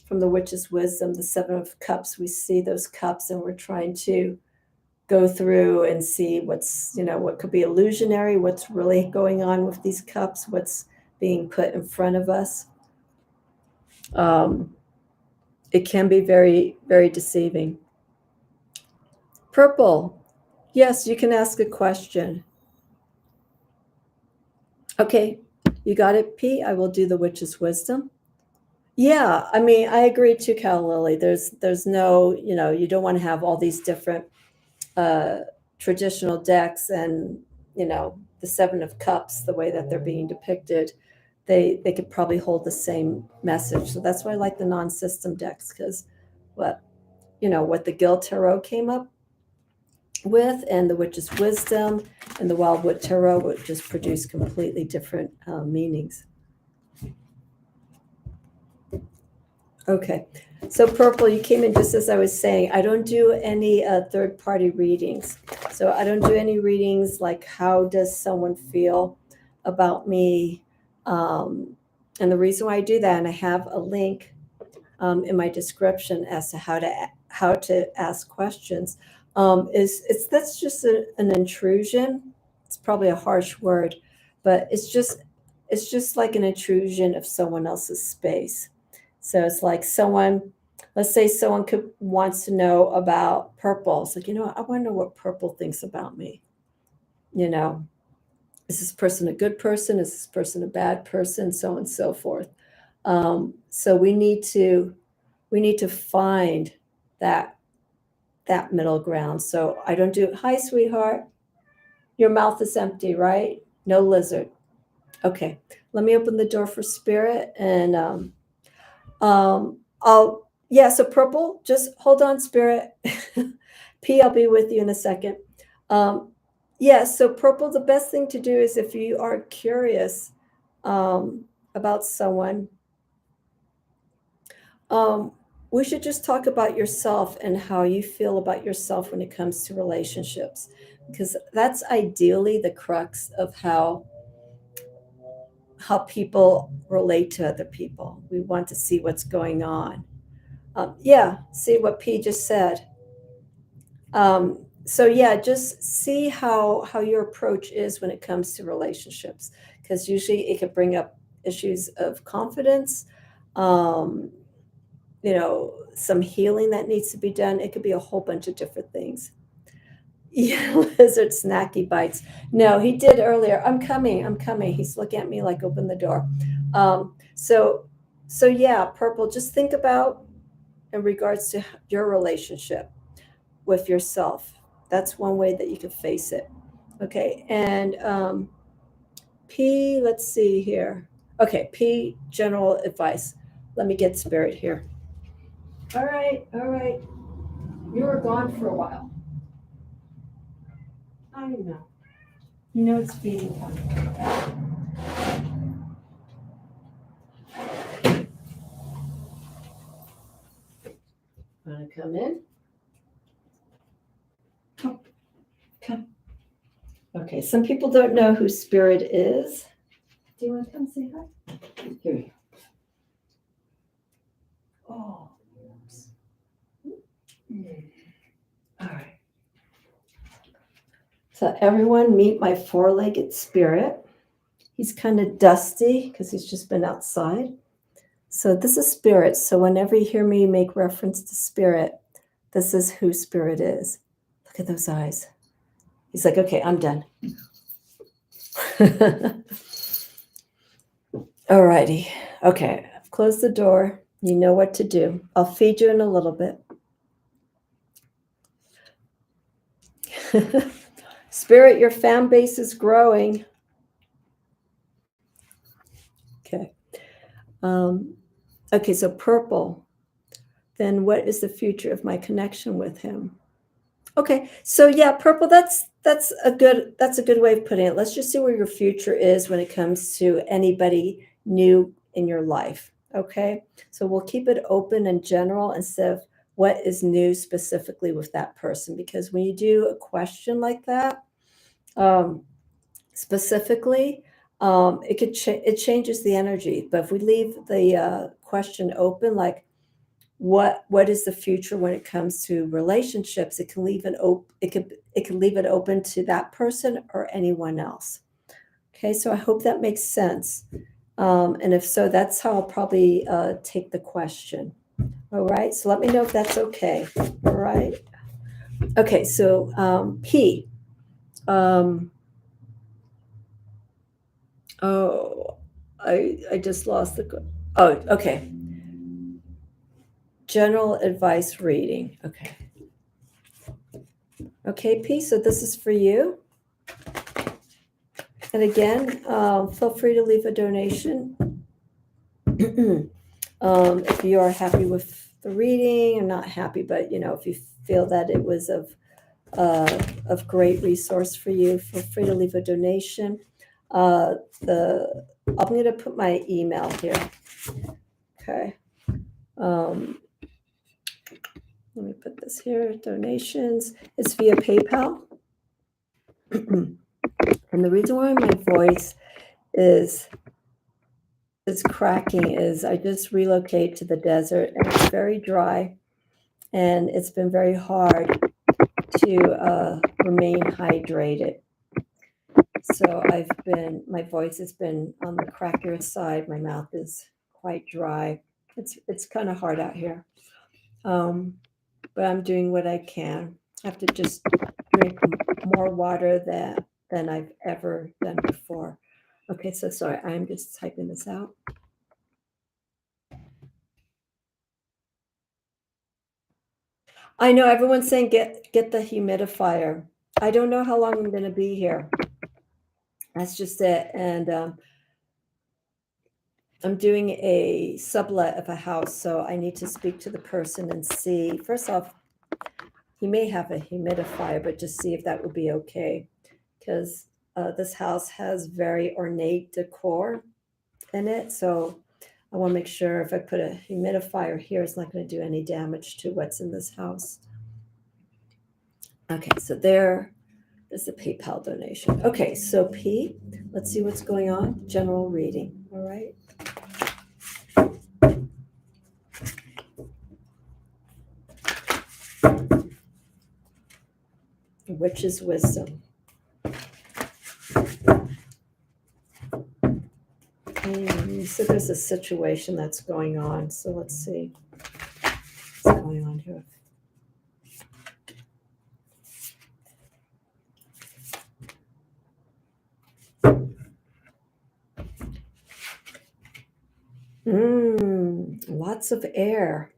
from the Witch's Wisdom. The 7 of Cups, we see those cups and we're trying to go through and see what's, what could be illusionary, what's really going on with these cups, what's being put in front of us. It can be very, very deceiving. Purple. Yes, you can ask a question. Okay, you got it, P. I will do the Witch's Wisdom. Yeah, I mean, I agree too, Cal Lily. There's no, you don't want to have all these different traditional decks and, the 7 of Cups, the way that they're being depicted, they could probably hold the same message. So that's why I like the non-system decks, because what the Gil Tarot came up with and the Witch's Wisdom and the Wildwood Tarot would just produce completely different meanings. Okay, so Purple, you came in just as I was saying. I don't do any third-party readings. So I don't do any readings like how does someone feel about me. And the reason why I do that, and I have a link in my description as to how to ask questions, is that's just an intrusion. It's probably a harsh word, but it's just like an intrusion of someone else's space. So it's like someone, let's say someone wants to know about purple. It's like, I want to know what purple thinks about me. Is this person a good person? Is this person a bad person? So on and so forth. So we need to find that middle ground. So I don't do, hi, sweetheart. Your mouth is empty, right? No lizard. Okay. Let me open the door for spirit, and so purple, just hold on, spirit. P, I'll be with you in a second. So purple, the best thing to do is if you are curious about someone, we should just talk about yourself and how you feel about yourself when it comes to relationships, because that's ideally the crux of how people relate to other people. We want to see what's going on. See what P just said. Just see how your approach is when it comes to relationships, because usually it could bring up issues of confidence, some healing that needs to be done. It could be a whole bunch of different things. Yeah, lizard snacky bites. No, he did earlier. I'm coming. He's looking at me like, open the door. Purple, just think about in regards to your relationship with yourself. That's one way that you can face it. Okay. And P, let's see here. Okay. P, general advice. Let me get spirit here. All right. You were gone for a while. I know. It's feeding time. Want to come in? Come. Okay, some people don't know who spirit is. Do you want to come say hi? Here we go. Oh. All right. So everyone meet my four-legged spirit. He's kind of dusty because he's just been outside. So this is spirit. So whenever you hear me make reference to spirit, this is who spirit is. Look at those eyes. He's like, okay, I'm done. All righty. Okay, I've closed the door. You know what to do. I'll feed you in a little bit. Spirit, your fan base is growing. Okay. Okay, so purple. Then what is the future of my connection with him? Okay, so yeah, purple, that's a good way of putting it. Let's just see where your future is when it comes to anybody new in your life. Okay, so we'll keep it open and general instead of what is new specifically with that person, because when you do a question like that, specifically, it changes the energy. But if we leave the question open, like what is the future when it comes to relationships, it can leave it can leave it open to that person or anyone else. Okay, so I hope that makes sense. And if so, that's how I'll probably take the question. All right, so let me know if that's okay. All right. Okay, so P. I just lost the. Oh, okay. General advice reading. Okay. Okay, P, so this is for you. And again, feel free to leave a donation. If you are happy with the reading or not happy, but if you feel that it was of great resource for you, feel free to leave a donation. I'm going to put my email here. Okay. Let me put this here. Donations. It's via PayPal. And the reason why my voice is cracking is I just relocated to the desert and it's very dry, and it's been very hard to remain hydrated. So my voice has been on the crackier side. My mouth is quite dry. It's kind of hard out here. But I'm doing what I can. I have to just drink more water than I've ever done before. Okay, so sorry, I'm just typing this out. I know everyone's saying get the humidifier. I don't know how long I'm going to be here. That's just it. And I'm doing a sublet of a house, so I need to speak to the person and see. First off, he may have a humidifier, but just see if that would be okay, because this house has very ornate decor in it. So I want to make sure if I put a humidifier here, it's not going to do any damage to what's in this house. Okay, so there is the PayPal donation. Okay, so P, let's see what's going on. General reading, all right? Witch's wisdom. So there's a situation that's going on. So let's see what's going on here. Lots of air.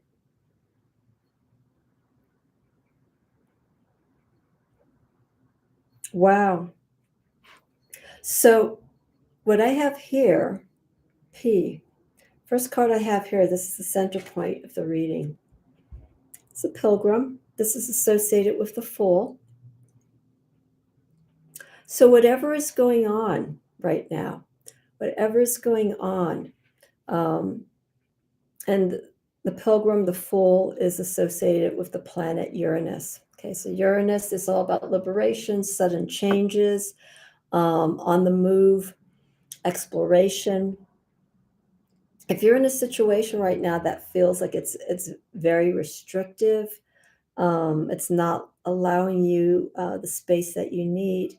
Wow. So what I have here, P, first card I have here, this is the center point of the reading. It's a pilgrim. This is associated with the Fool. So whatever is going on right now, whatever is going on, and the pilgrim, the Fool, is associated with the planet Uranus. Okay, so Uranus is all about liberation, sudden changes, on the move, exploration. If you're in a situation right now that feels like it's very restrictive, it's not allowing you the space that you need,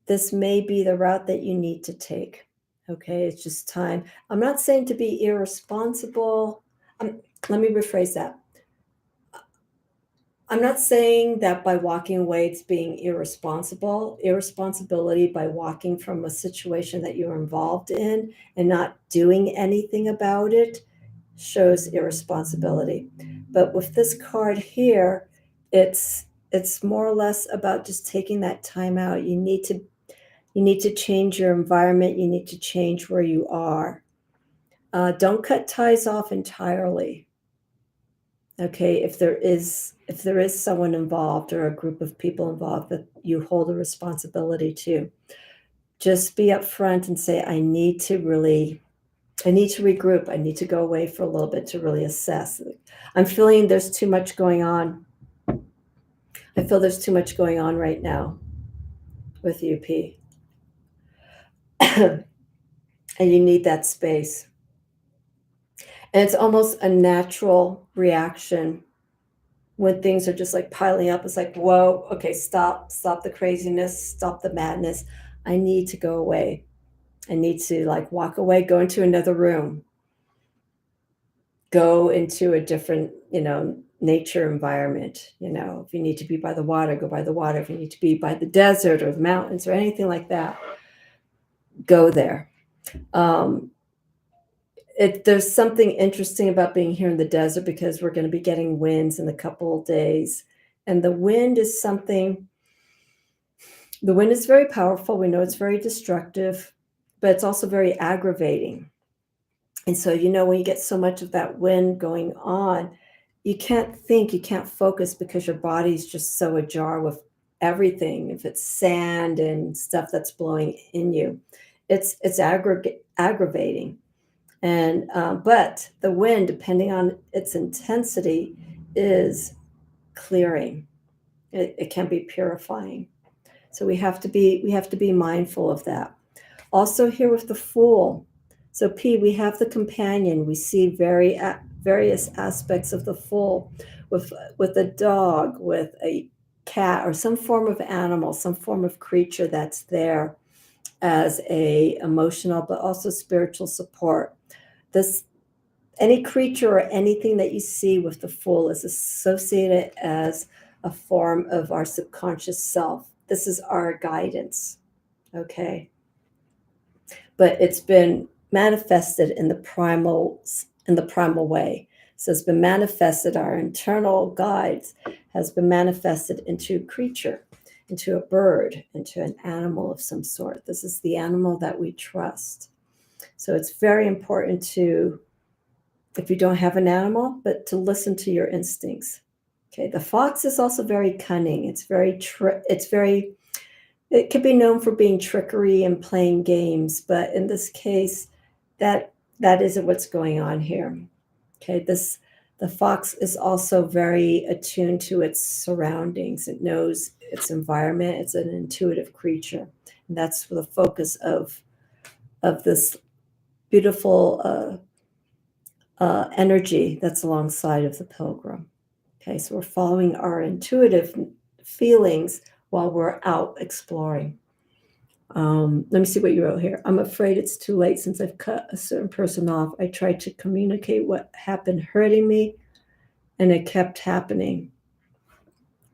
this may be the route that you need to take. Okay, it's just time. I'm not saying to be irresponsible. Let me rephrase that. I'm not saying that by walking away it's being irresponsible. Irresponsibility by walking from a situation that you're involved in and not doing anything about it shows irresponsibility. But with this card here, it's more or less about just taking that time out. You need to change your environment. You need to change where you are. Don't cut ties off entirely. Okay, if there is someone involved or a group of people involved that you hold a responsibility to, just be upfront and say, I need to regroup. I need to go away for a little bit to really assess. I'm feeling there's too much going on. I feel there's too much going on right now with UP. And you need that space. And it's almost a natural reaction when things are just like piling up. It's like, whoa, okay, stop the craziness, stop the madness. I need to go away. I need to like walk away, go into another room, go into a different, nature environment. If you need to be by the water, go by the water. If you need to be by the desert or the mountains or anything like that, go there. There's something interesting about being here in the desert because we're going to be getting winds in a couple of days. And the wind is very powerful. We know it's very destructive, but it's also very aggravating. And so, when you get so much of that wind going on, you can't think, you can't focus because your body's just so ajar with everything. If it's sand and stuff that's blowing in you, it's aggravating. And but the wind, depending on its intensity, is clearing. It can be purifying. So we have to be mindful of that. Also here with the Fool. So P, we have the companion. We see various aspects of the Fool with a dog, with a cat, or some form of animal, some form of creature that's there as a emotional but also spiritual support. This any creature or anything that you see with the Fool is associated as a form of our subconscious self. This is our guidance, okay? But it's been manifested in the primal way. So it's been manifested, our internal guides has been manifested into a creature, into a bird, into an animal of some sort. This is the animal that we trust. So it's very important to, if you don't have an animal, but to listen to your instincts. Okay, the fox is also very cunning. It could be known for being trickery and playing games, but in this case, that isn't what's going on here. Okay, the fox is also very attuned to its surroundings. It knows its environment. It's an intuitive creature, and that's the focus of this beautiful energy that's alongside of the pilgrim. Okay, so we're following our intuitive feelings while we're out exploring. Let me see what you wrote here. I'm afraid it's too late since I've cut a certain person off. I tried to communicate what happened hurting me, and it kept happening.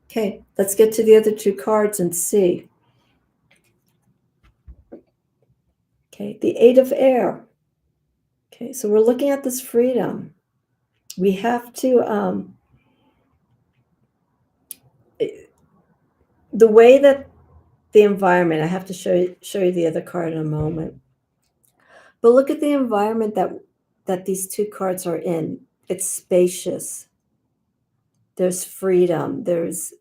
Okay, let's get to the other two cards and see. Okay, the Eight of Air. Okay, so we're looking at this freedom. We have to, the way that the environment, I have to show you the other card in a moment. But look at the environment that these two cards are in. It's spacious. There's freedom. There's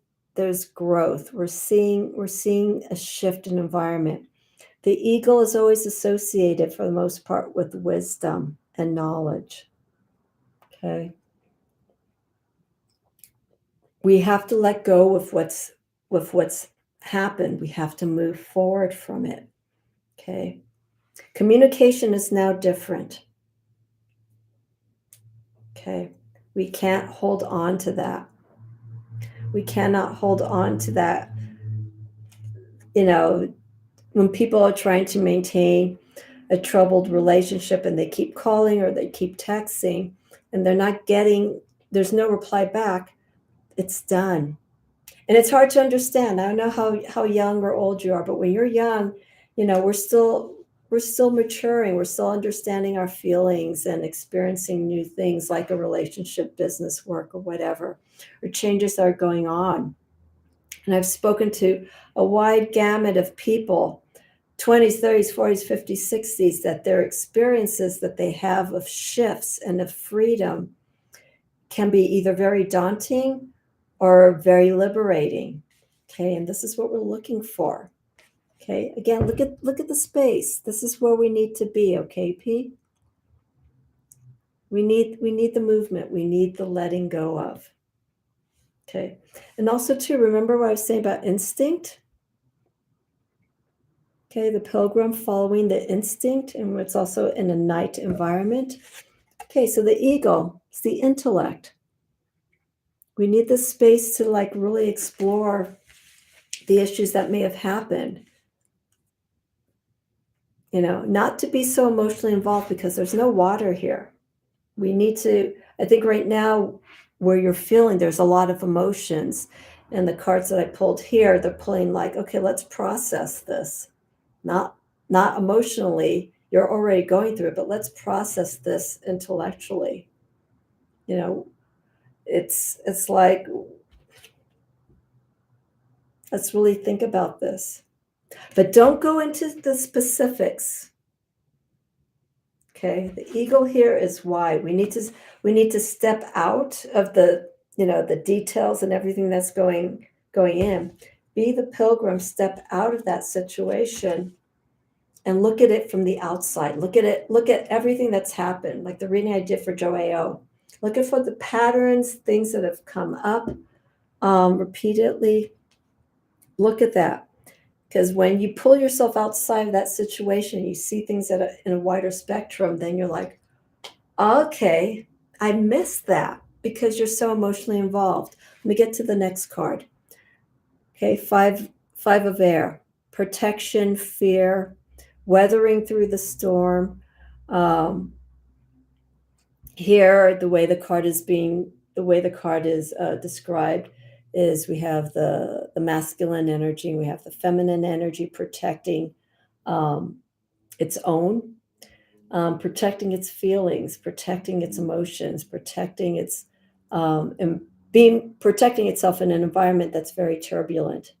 growth. We're seeing a shift in environment. The eagle is always associated, for the most part, with wisdom and knowledge. Okay. We have to let go of what's happened. We have to move forward from it. Okay. Communication is now different. Okay. We can't hold on to that. We cannot hold on to that. You know, when people are trying to maintain a troubled relationship and they keep calling or they keep texting and there's no reply back, it's done. And it's hard to understand. I don't know how young or old you are, but when you're young, we're still maturing. We're still understanding our feelings and experiencing new things like a relationship, business, work, or whatever, or changes that are going on. And I've spoken to a wide gamut of people, 20s, 30s, 40s, 50s, 60s, that their experiences that they have of shifts and of freedom can be either very daunting or very liberating. Okay, and this is what we're looking for. Okay, again, look at the space. This is where we need to be, okay, P? We need the movement. We need the letting go of. Okay, and also too, remember what I was saying about instinct? Okay, the pilgrim following the instinct, and it's also in a night environment. Okay, so the ego is the intellect. We need this space to really explore the issues that may have happened. Not to be so emotionally involved because there's no water here. We need to, I think right now where you're feeling, there's a lot of emotions. And the cards that I pulled here, they're pulling okay, let's process this. Not emotionally, you're already going through it, but let's process this intellectually. It's like, let's really think about this. But don't go into the specifics. Okay, the eagle here is why we need to step out of the details and everything that's going in. Be the pilgrim, step out of that situation and look at it from the outside. Look at everything that's happened, like the reading I did for Joao. Look at for the patterns, things that have come up repeatedly. Look at that. Because when you pull yourself outside of that situation, you see things in a wider spectrum, then you're like, okay, I missed that because you're so emotionally involved. Let me get to the next card. Okay, five of air, protection, fear, weathering through the storm. here, the way the card is described is we have the masculine energy, we have the feminine energy protecting its own, protecting its feelings, protecting its emotions, protecting its and protecting itself in an environment that's very turbulent.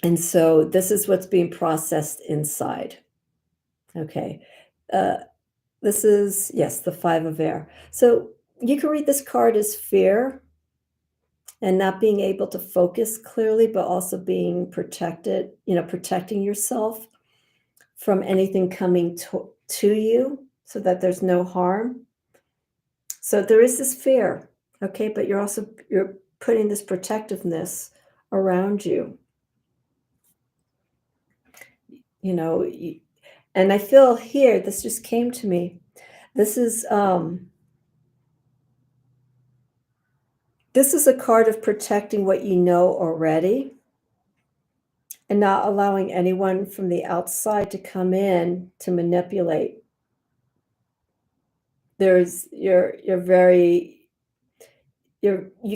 And so this is what's being processed inside. Okay. This is, yes, the Five of Air. So you can read this card as fear and not being able to focus clearly, but also being protected, protecting yourself from anything coming to you so that there's no harm. So there is this fear, okay, but you're putting this protectiveness around you. And I feel here, this just came to me. This is a card of protecting what you know already and not allowing anyone from the outside to come in to manipulate. You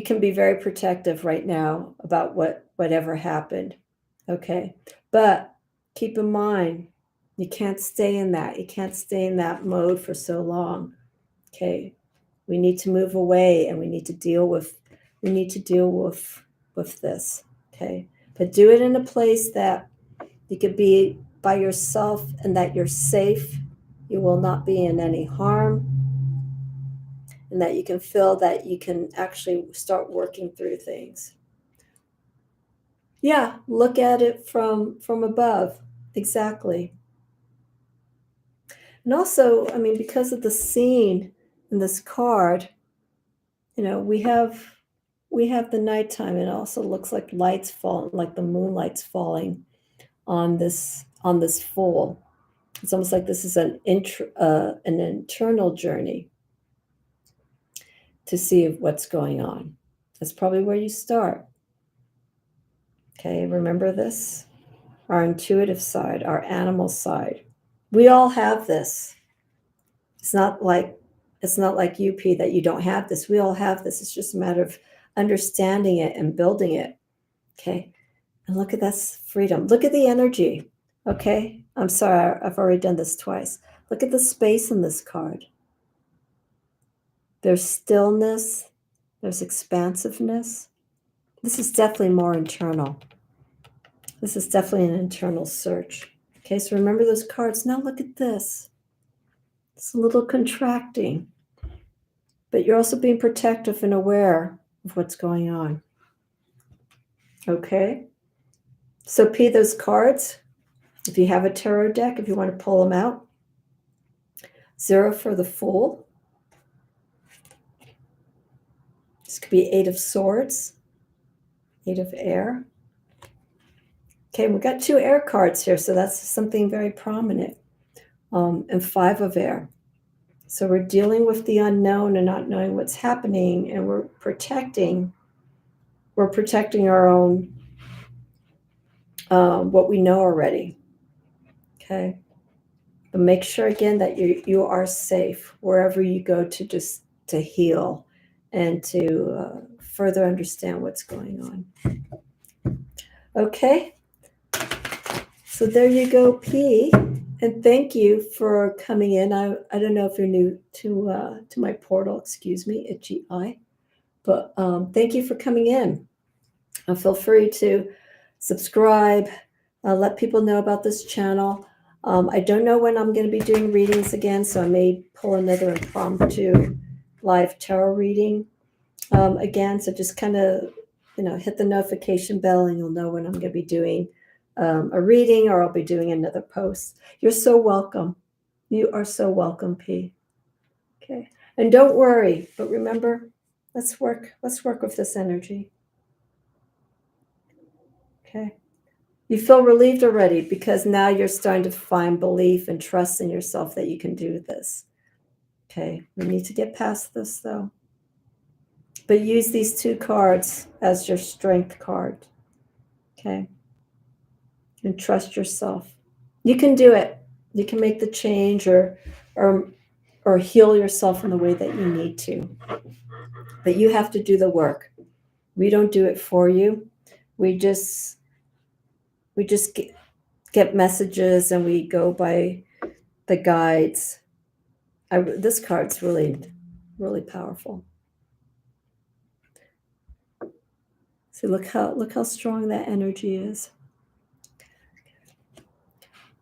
can be very protective right now about whatever happened. Okay. But keep in mind, you can't stay in that. You can't stay in that mode for so long. Okay. We need to move away and we need to deal with this. Okay. But do it in a place that you could be by yourself and that you're safe. You will not be in any harm. And that you can feel that you can actually start working through things. Yeah, look at it from above. Exactly. And also, I mean, because of the scene in this card, we have the nighttime. It also looks like lights fall, like the moonlight's falling on this foal. It's almost like this is an internal journey to see what's going on. That's probably where you start. Okay, remember this? Our intuitive side, our animal side. We all have this. It's not like you, P, that you don't have this. We all have this. It's just a matter of understanding it and building it. Okay. And look at that freedom. Look at the energy. Okay. I'm sorry, I've already done this twice. Look at the space in this card. There's stillness. There's expansiveness. This is definitely more internal. This is definitely an internal search. Okay, so remember those cards. Now look at this. It's a little contracting, but you're also being protective and aware of what's going on. Okay, so P, those cards, if you have a tarot deck, if you want to pull them out, 0 for the Fool. This could be 8 of Swords, 8 of Air. Okay, we've got 2 air cards here, so that's something very prominent. And 5 of Air. So we're dealing with the unknown and not knowing what's happening, and we're protecting our own, what we know already. Okay. But make sure again that you are safe wherever you go to heal and to further understand what's going on. Okay. So there you go, P. And thank you for coming in. I don't know if you're new to my portal, excuse me, itchy eye. But thank you for coming in. Feel free to subscribe, let people know about this channel. I don't know when I'm going to be doing readings again, so I may pull another impromptu live tarot reading again. So just kind of, hit the notification bell and you'll know when I'm going to be doing a reading or I'll be doing another post. You're so welcome. You are so welcome, P. Okay. And don't worry, but remember, let's work with this energy. Okay. You feel relieved already because now you're starting to find belief and trust in yourself that you can do this. Okay. We need to get past this though. But use these 2 cards as your strength card. Okay. And trust yourself. You can do it. You can make the change or or heal yourself in the way that you need to. But you have to do the work. We don't do it for you. We just get messages and we go by the guides. This card's really, really powerful. See, look how strong that energy is.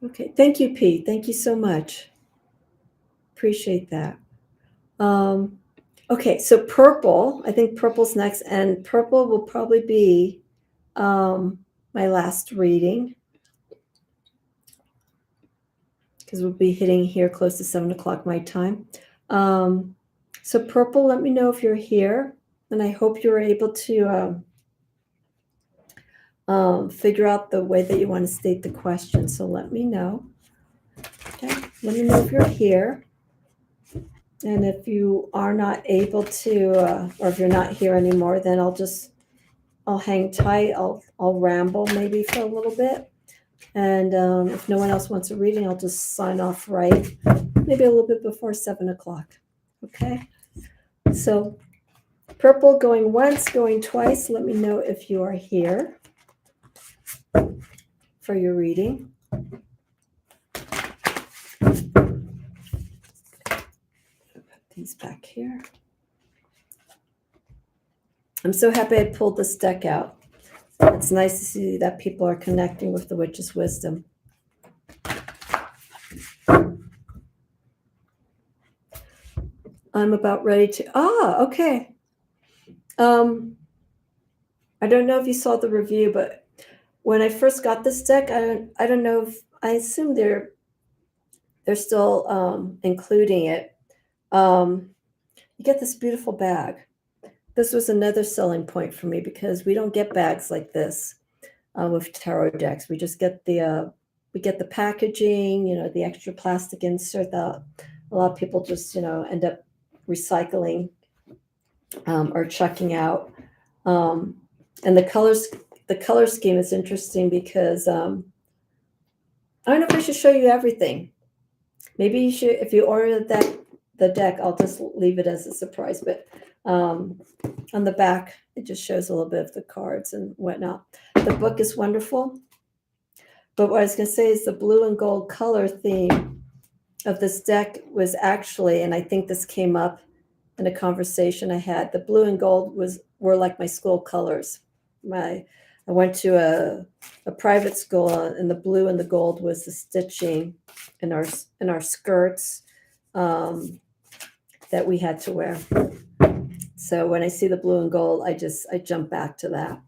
Okay, thank you, Pete. Thank you so much. Appreciate that. Okay, so purple. I think purple's next, and purple will probably be my last reading, because we'll be hitting here close to 7 o'clock my time. So purple, let me know if you're here, and I hope you're able to figure out the way that you want to state the question. So let me know. Okay, let me know if you're here. And if you are not able to, or if you're not here anymore, then I'll hang tight. I'll ramble maybe for a little bit. And if no one else wants a reading, I'll just sign off right, maybe a little bit before 7 o'clock. Okay. So purple going once, going twice. Let me know if you are here for your reading. These back here. I'm so happy I pulled this deck out. It's nice to see that people are connecting with the witch's wisdom. I'm about ready to. Okay. I don't know if you saw the review, but when I first got this deck, I don't know if I assume they're still including it. You get this beautiful bag. This was another selling point for me because we don't get bags like this with tarot decks. We just get the packaging, the extra plastic insert that a lot of people just end up recycling or chucking out. And the color scheme is interesting because I don't know if I should show you everything. Maybe you should, if you order the deck, I'll just leave it as a surprise. But on the back, it just shows a little bit of the cards and whatnot. The book is wonderful. But what I was going to say is the blue and gold color theme of this deck was actually, and I think this came up in a conversation I had, the blue and gold were like my school colors. I went to a private school, and the blue and the gold was the stitching in our skirts that we had to wear. So when I see the blue and gold, I jump back to that.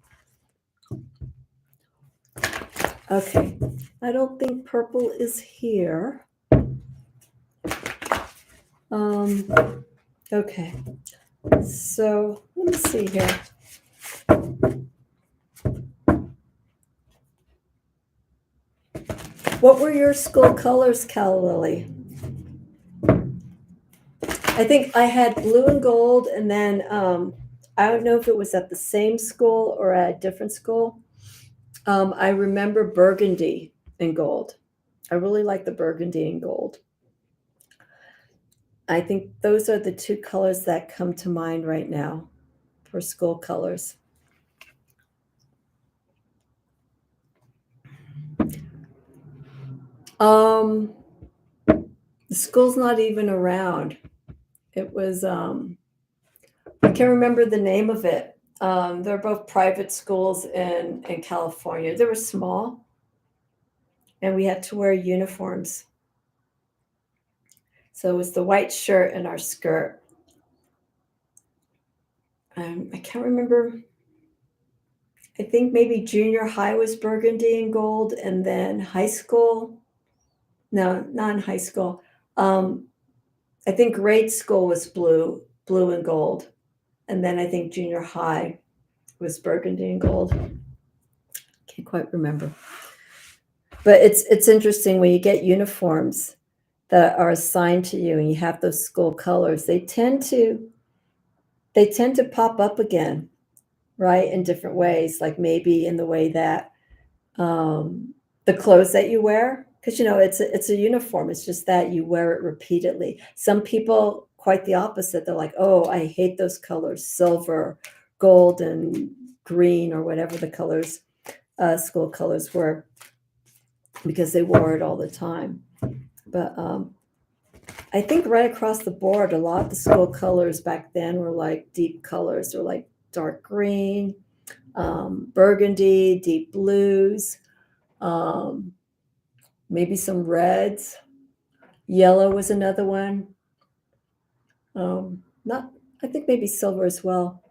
Okay, I don't think purple is here. Okay, so let me see here. What were your school colors, Cal Lily? I think I had blue and gold, and then I don't know if it was at the same school or at a different school. I remember burgundy and gold. I really like the burgundy and gold. I think those are the two colors that come to mind right now for school colors. The school's not even around. It was, I can't remember the name of it. They're both private schools in California. They were small, and we had to wear uniforms. So it was the white shirt and our skirt. I can't remember. I think maybe junior high was burgundy and gold, and then high school. No, not in high school. I think grade school was blue and gold. And then I think junior high was burgundy and gold. Can't quite remember. But it's interesting when you get uniforms that are assigned to you and you have those school colors, they tend to pop up again, right? In different ways, like maybe in the way that the clothes that you wear, because it's a uniform. It's just that you wear it repeatedly. Some people quite the opposite. They're like, oh, I hate those colors, silver, gold, and green, or whatever the colors, school colors were, because they wore it all the time. But I think right across the board, a lot of the school colors back then were like deep colors. They're like dark green, burgundy, deep blues, maybe some reds. Yellow was another one. Not, I think maybe silver as well.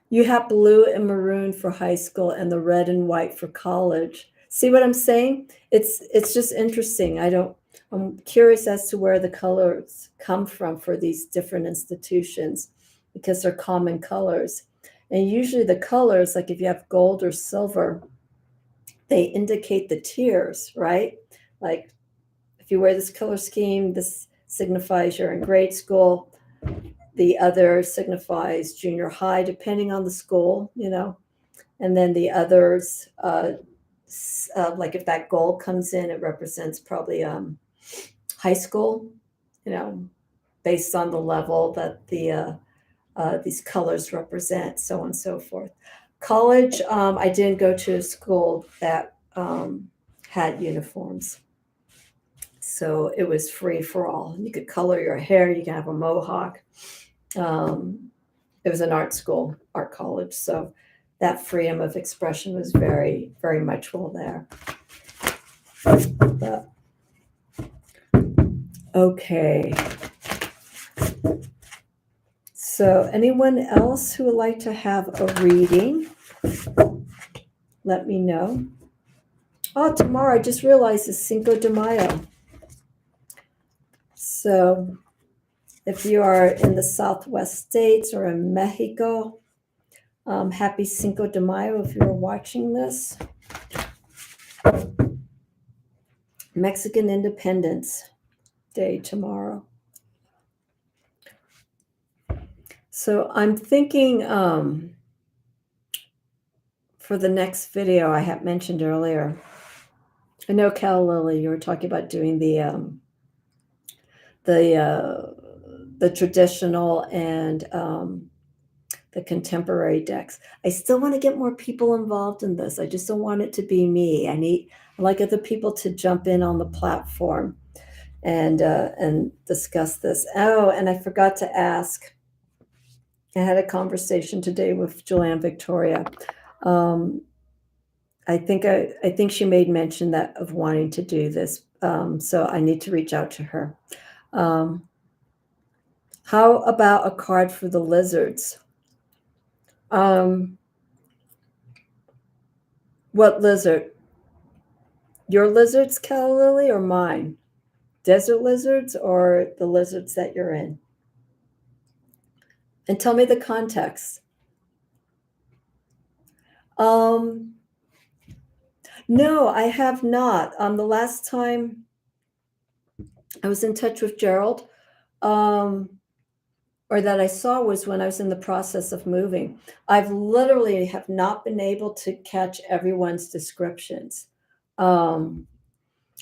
You have blue and maroon for high school and the red and white for college. See what I'm saying? It's just interesting. I'm curious as to where the colors come from for these different institutions, because they're common colors. And usually the colors, like if you have gold or silver, they indicate the tiers, right? Like if you wear this color scheme, this signifies you're in grade school. The other signifies junior high, depending on the school, And then the others, like if that gold comes in, it represents probably high school, based on the level that these colors represent, so on and so forth. College, I didn't go to a school that had uniforms. So it was free for all. You could color your hair, you can have a mohawk. It was an art school, art college. So that freedom of expression was very, very much well there. But, okay. So anyone else who would like to have a reading, let me know. Oh, tomorrow, I just realized it's Cinco de Mayo. So if you are in the Southwest states or in Mexico, happy Cinco de Mayo if you're watching this. Mexican Independence Day tomorrow. So I'm thinking for the next video I had mentioned earlier, I know Cal Lily, you were talking about doing the traditional and the contemporary decks. I still want to get more people involved in this. I just don't want it to be me. I like other people to jump in on the platform and discuss this. Oh, and I forgot to ask. I had a conversation today with Julianne Victoria. I think she made mention of wanting to do this. So I need to reach out to her. How about a card for the lizards? What lizard? Your lizards, Cal Lily, or mine? Desert lizards or the lizards that you're in? And tell me the context. No, I have not. The last time I was in touch with Gerald, or that I saw, was when I was in the process of moving. I've literally have not been able to catch everyone's descriptions. Or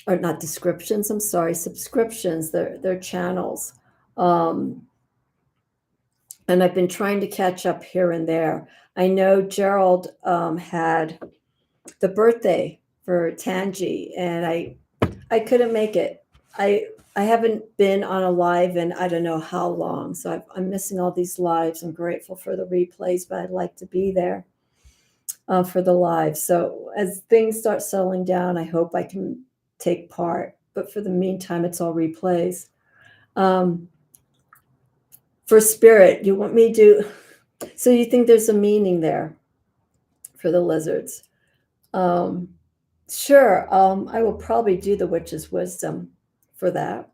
not descriptions, I'm sorry, subscriptions, their channels. And I've been trying to catch up here and there. I know Gerald had the birthday for Tangi, and I couldn't make it. I haven't been on a live in I don't know how long, so I'm missing all these lives. I'm grateful for the replays, but I'd like to be there for the live. So as things start settling down, I hope I can take part. But for the meantime, it's all replays. For spirit, you want me to? So you think there's a meaning there for the lizards? Sure. I will probably do the witch's wisdom for that.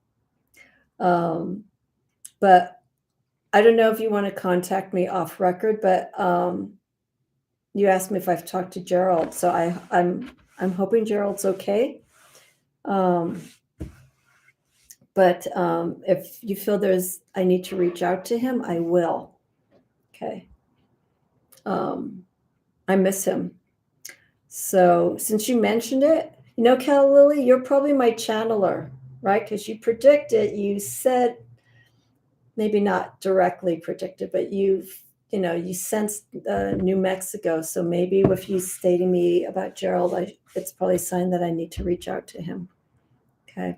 But I don't know if you want to contact me off record, but you asked me if I've talked to Gerald, so I'm hoping Gerald's okay. But if you feel I need to reach out to him, I will. Okay. I miss him. So since you mentioned it, You know, Cal Lily, you're probably my channeler, right? Because you predicted, you said, maybe not directly predicted, but you sensed New Mexico. So maybe with you stating me about Gerald, it's probably a sign that I need to reach out to him. Okay.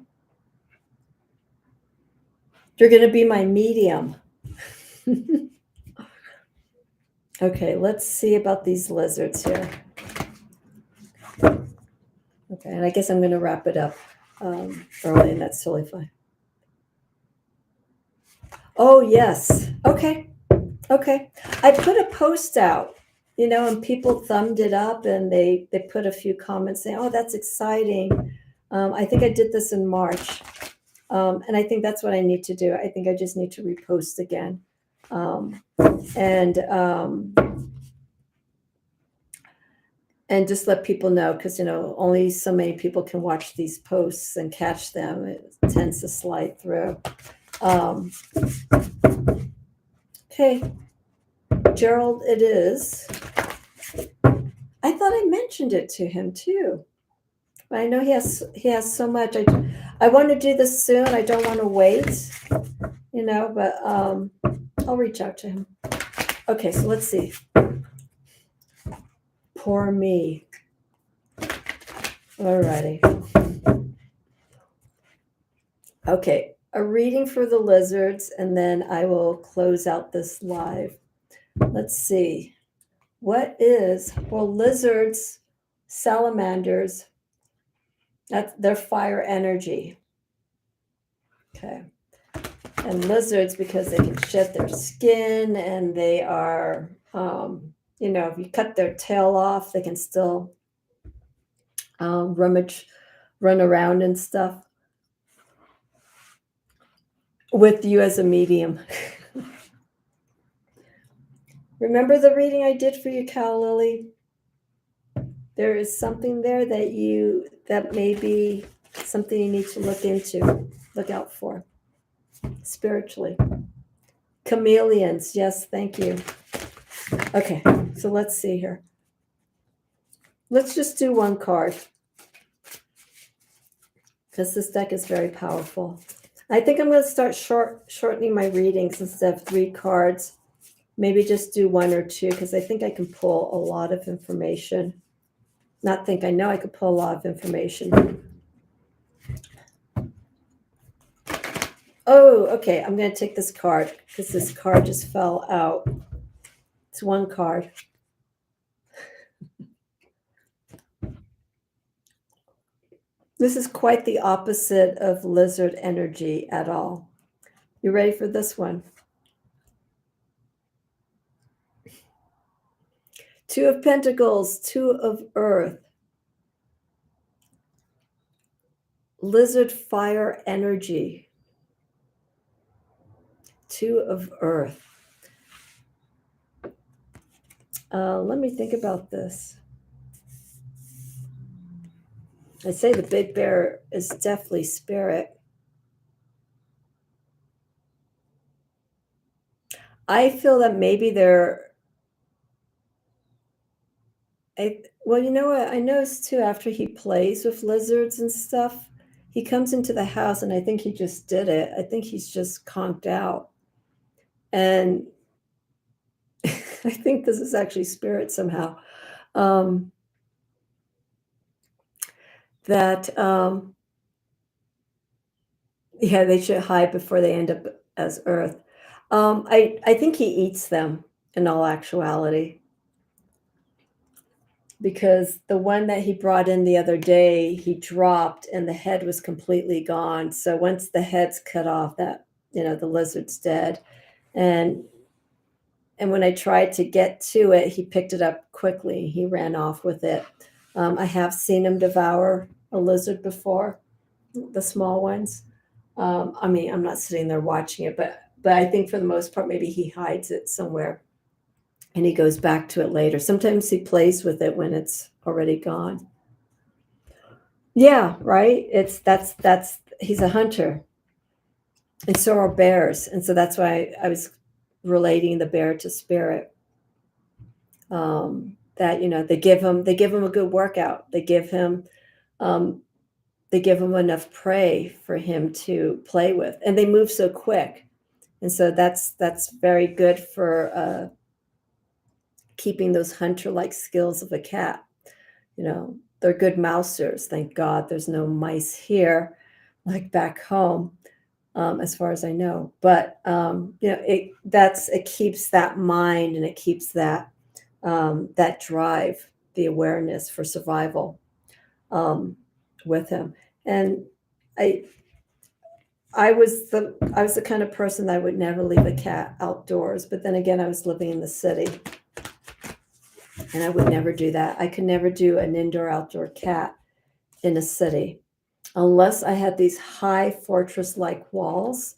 You're going to be my medium. Okay, let's see about these lizards here. Okay, and I guess I'm going to wrap it up early, and that's totally fine. Oh, yes. Okay. I put a post out, and people thumbed it up, and they put a few comments saying, oh, that's exciting. I think I did this in March. And I think that's what I need to do. I think I just need to repost again. And just let people know, because only so many people can watch these posts and catch them. It tends to slide through. Okay, Gerald, it is. I thought I mentioned it to him too. But I know he has so much. I want to do this soon. I don't want to wait, but I'll reach out to him. Okay, so let's see. Poor me. Alrighty. Okay, a reading for the lizards, and then I will close out this live. Let's see. What is, lizards, salamanders, they're fire energy. Okay. And lizards, because they can shed their skin, and they are, if you cut their tail off, they can still run around and stuff with you as a medium. Remember the reading I did for you, Cal Lily? There is something there that may be something you need to look out for spiritually. Chameleons, yes, thank you. Okay, so let's see here. Let's just do one card, because this deck is very powerful. I think I'm going to start shortening my readings instead of 3 cards. Maybe just do 1 or 2, because I think I can pull a lot of information. I know I could pull a lot of information. Oh, okay. I'm going to take this card, because this card just fell out. It's 1 card. This is quite the opposite of lizard energy at all. You ready for this one? 2 of Pentacles, 2 of Earth. Lizard fire energy. 2 of Earth. Let me think about this. I say the big bear is definitely spirit. I feel that maybe well, you know what? I noticed too, after he plays with lizards and stuff, he comes into the house, and I think he just did it. I think he's just conked out. And I think this is actually spirit somehow. They should hide before they end up as Earth. I think he eats them in all actuality, because the one that he brought in the other day, he dropped and the head was completely gone. So once the head's cut off, that the lizard's dead. And when I tried to get to it, he picked it up quickly. He ran off with it. I have seen him devour a lizard before, the small ones. I'm not sitting there watching it, but I think for the most part, maybe he hides it somewhere and he goes back to it later. Sometimes he plays with it when it's already gone. Yeah, right. He's a hunter, and so are bears, and so that's why I was relating the bear to spirit. That they give him a good workout. They give him they give him enough prey for him to play with, and they move so quick, and so that's very good for keeping those hunter-like skills of a cat. They're good mousers. Thank God there's no mice here, like back home, as far as I know. But it keeps that mind, and it keeps that that drive, the awareness for survival with him. And I was the kind of person that would never leave a cat outdoors. But then again, I was living in the city, and I would never do that. I could never do an indoor-outdoor cat in a city unless I had these high fortress-like walls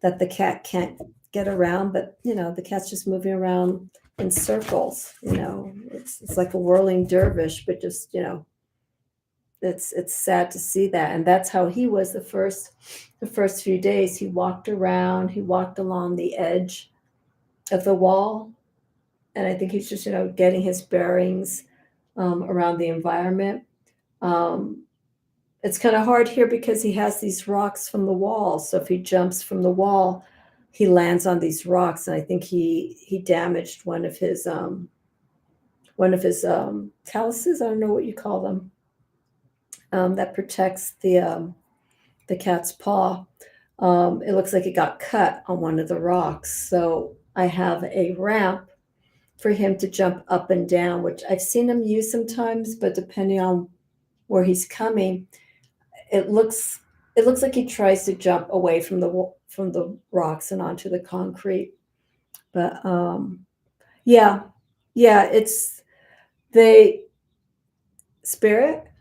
that the cat can't get around. But, the cat's just moving around in circles. It's like a whirling dervish, but just, it's sad to see that. And that's how he was the first few days. He walked around, he walked along the edge of the wall. And I think he's just, getting his bearings around the environment. It's kind of hard here because he has these rocks from the wall. So if he jumps from the wall, he lands on these rocks. And I think he damaged one of his calluses. I don't know what you call them. That protects the cat's paw. It looks like it got cut on one of the rocks. So I have a ramp for him to jump up and down, which I've seen him use sometimes, but depending on where he's coming, it looks like he tries to jump away from the rocks and onto the concrete. But yeah, it's the spirit.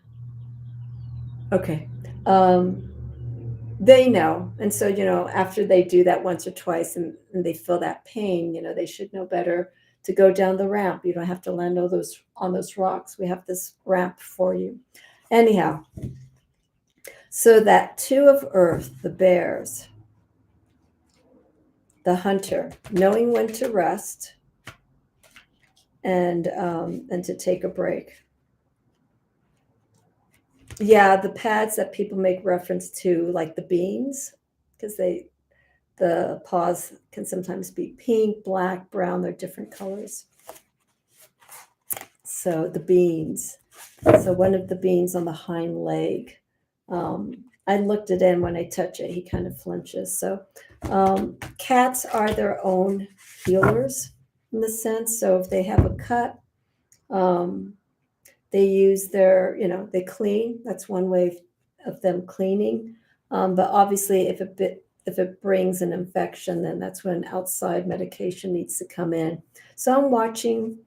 Okay. They know. And so, after they do that once or twice and they feel that pain, they should know better to go down the ramp. You don't have to land on those rocks. We have this ramp for you. Anyhow, so that 2 of earth, the bears, the hunter, knowing when to rest and to take a break. Yeah, the pads that people make reference to, like the beans, because the paws can sometimes be pink, black, brown. They're different colors. So the beans. So one of the beans on the hind leg. I looked it in. When I touch it, he kind of flinches. So cats are their own healers in the sense. So if they have a cut, they use they clean. That's one way of them cleaning. But obviously, if it brings an infection, then that's when outside medication needs to come in. So I'm watching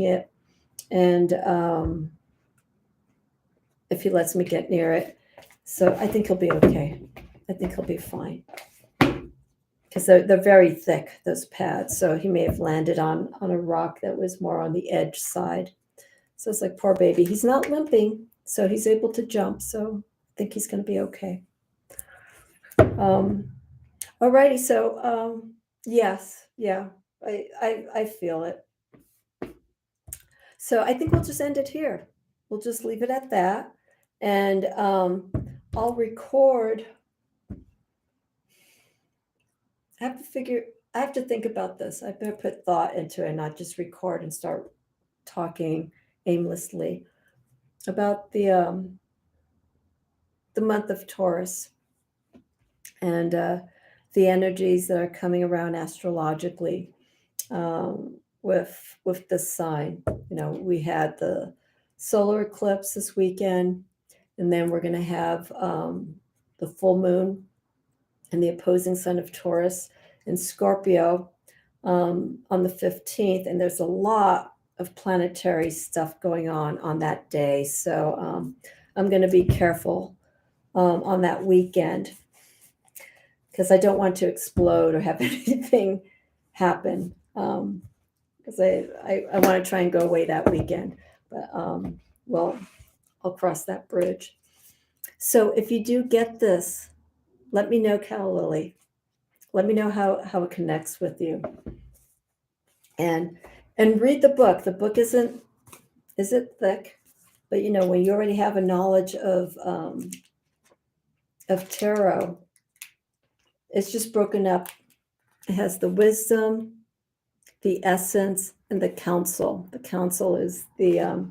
it, and if he lets me get near it, so I think he'll be okay. I think he'll be fine because they're very thick, those pads. So he may have landed on a rock that was more on the edge side. So it's like, poor baby. He's not limping, so he's able to jump. So I think he's going to be okay. Alrighty. So yes, yeah, I feel it. So I think we'll just end it here. We'll just leave it at that, and I'll record. I have to think about this. I better put thought into it, and not just record and start talking aimlessly about the month of Taurus and the energies that are coming around astrologically with the sign. We had the solar eclipse this weekend, and then we're going to have the full moon and the opposing sign of Taurus and Scorpio on the 15th. And there's a lot of planetary stuff going on that day. So I'm going to be careful on that weekend because I don't want to explode or have anything happen. Because I want to try and go away that weekend. But well, I'll cross that bridge. So if you do get this, let me know, Cal Lily. Let me know how it connects with you. And read the book. The book isn't thick. But when you already have a knowledge of tarot, it's just broken up. It has the wisdom, the essence, and the counsel. The counsel is the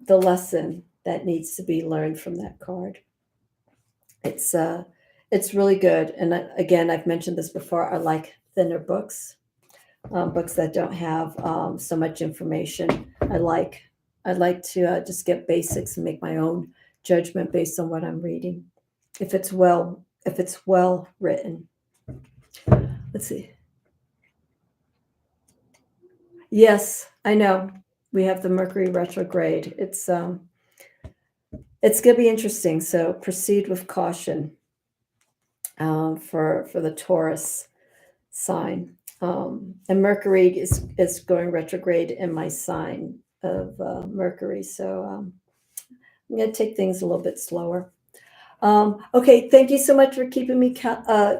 lesson that needs to be learned from that card. It's really good. And again, I've mentioned this before. I like thinner books, books that don't have so much information. I like to just get basics and make my own judgment based on what I'm reading. If it's well written. Let's see. Yes, I know. We have the Mercury Retrograde. It's going to be interesting. So proceed with caution for the Taurus sign. And Mercury is going retrograde in my sign of Mercury. So I'm going to take things a little bit slower. Okay, thank you so much for keeping me company.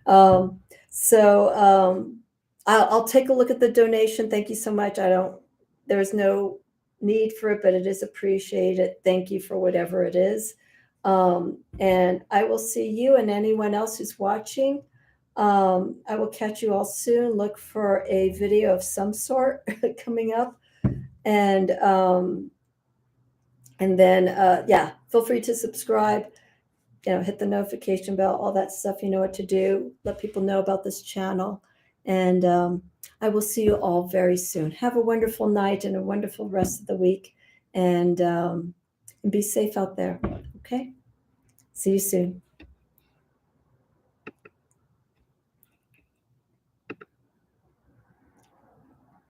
I'll take a look at the donation. Thank you so much. There's no need for it, but it is appreciated. Thank you for whatever it is. And I will see you and anyone else who's watching. I will catch you all soon. Look for a video of some sort coming up. And then, feel free to subscribe, hit the notification bell, all that stuff. You know what to do. Let people know about this channel. And I will see you all very soon. Have a wonderful night and a wonderful rest of the week. And be safe out there. Okay? See you soon.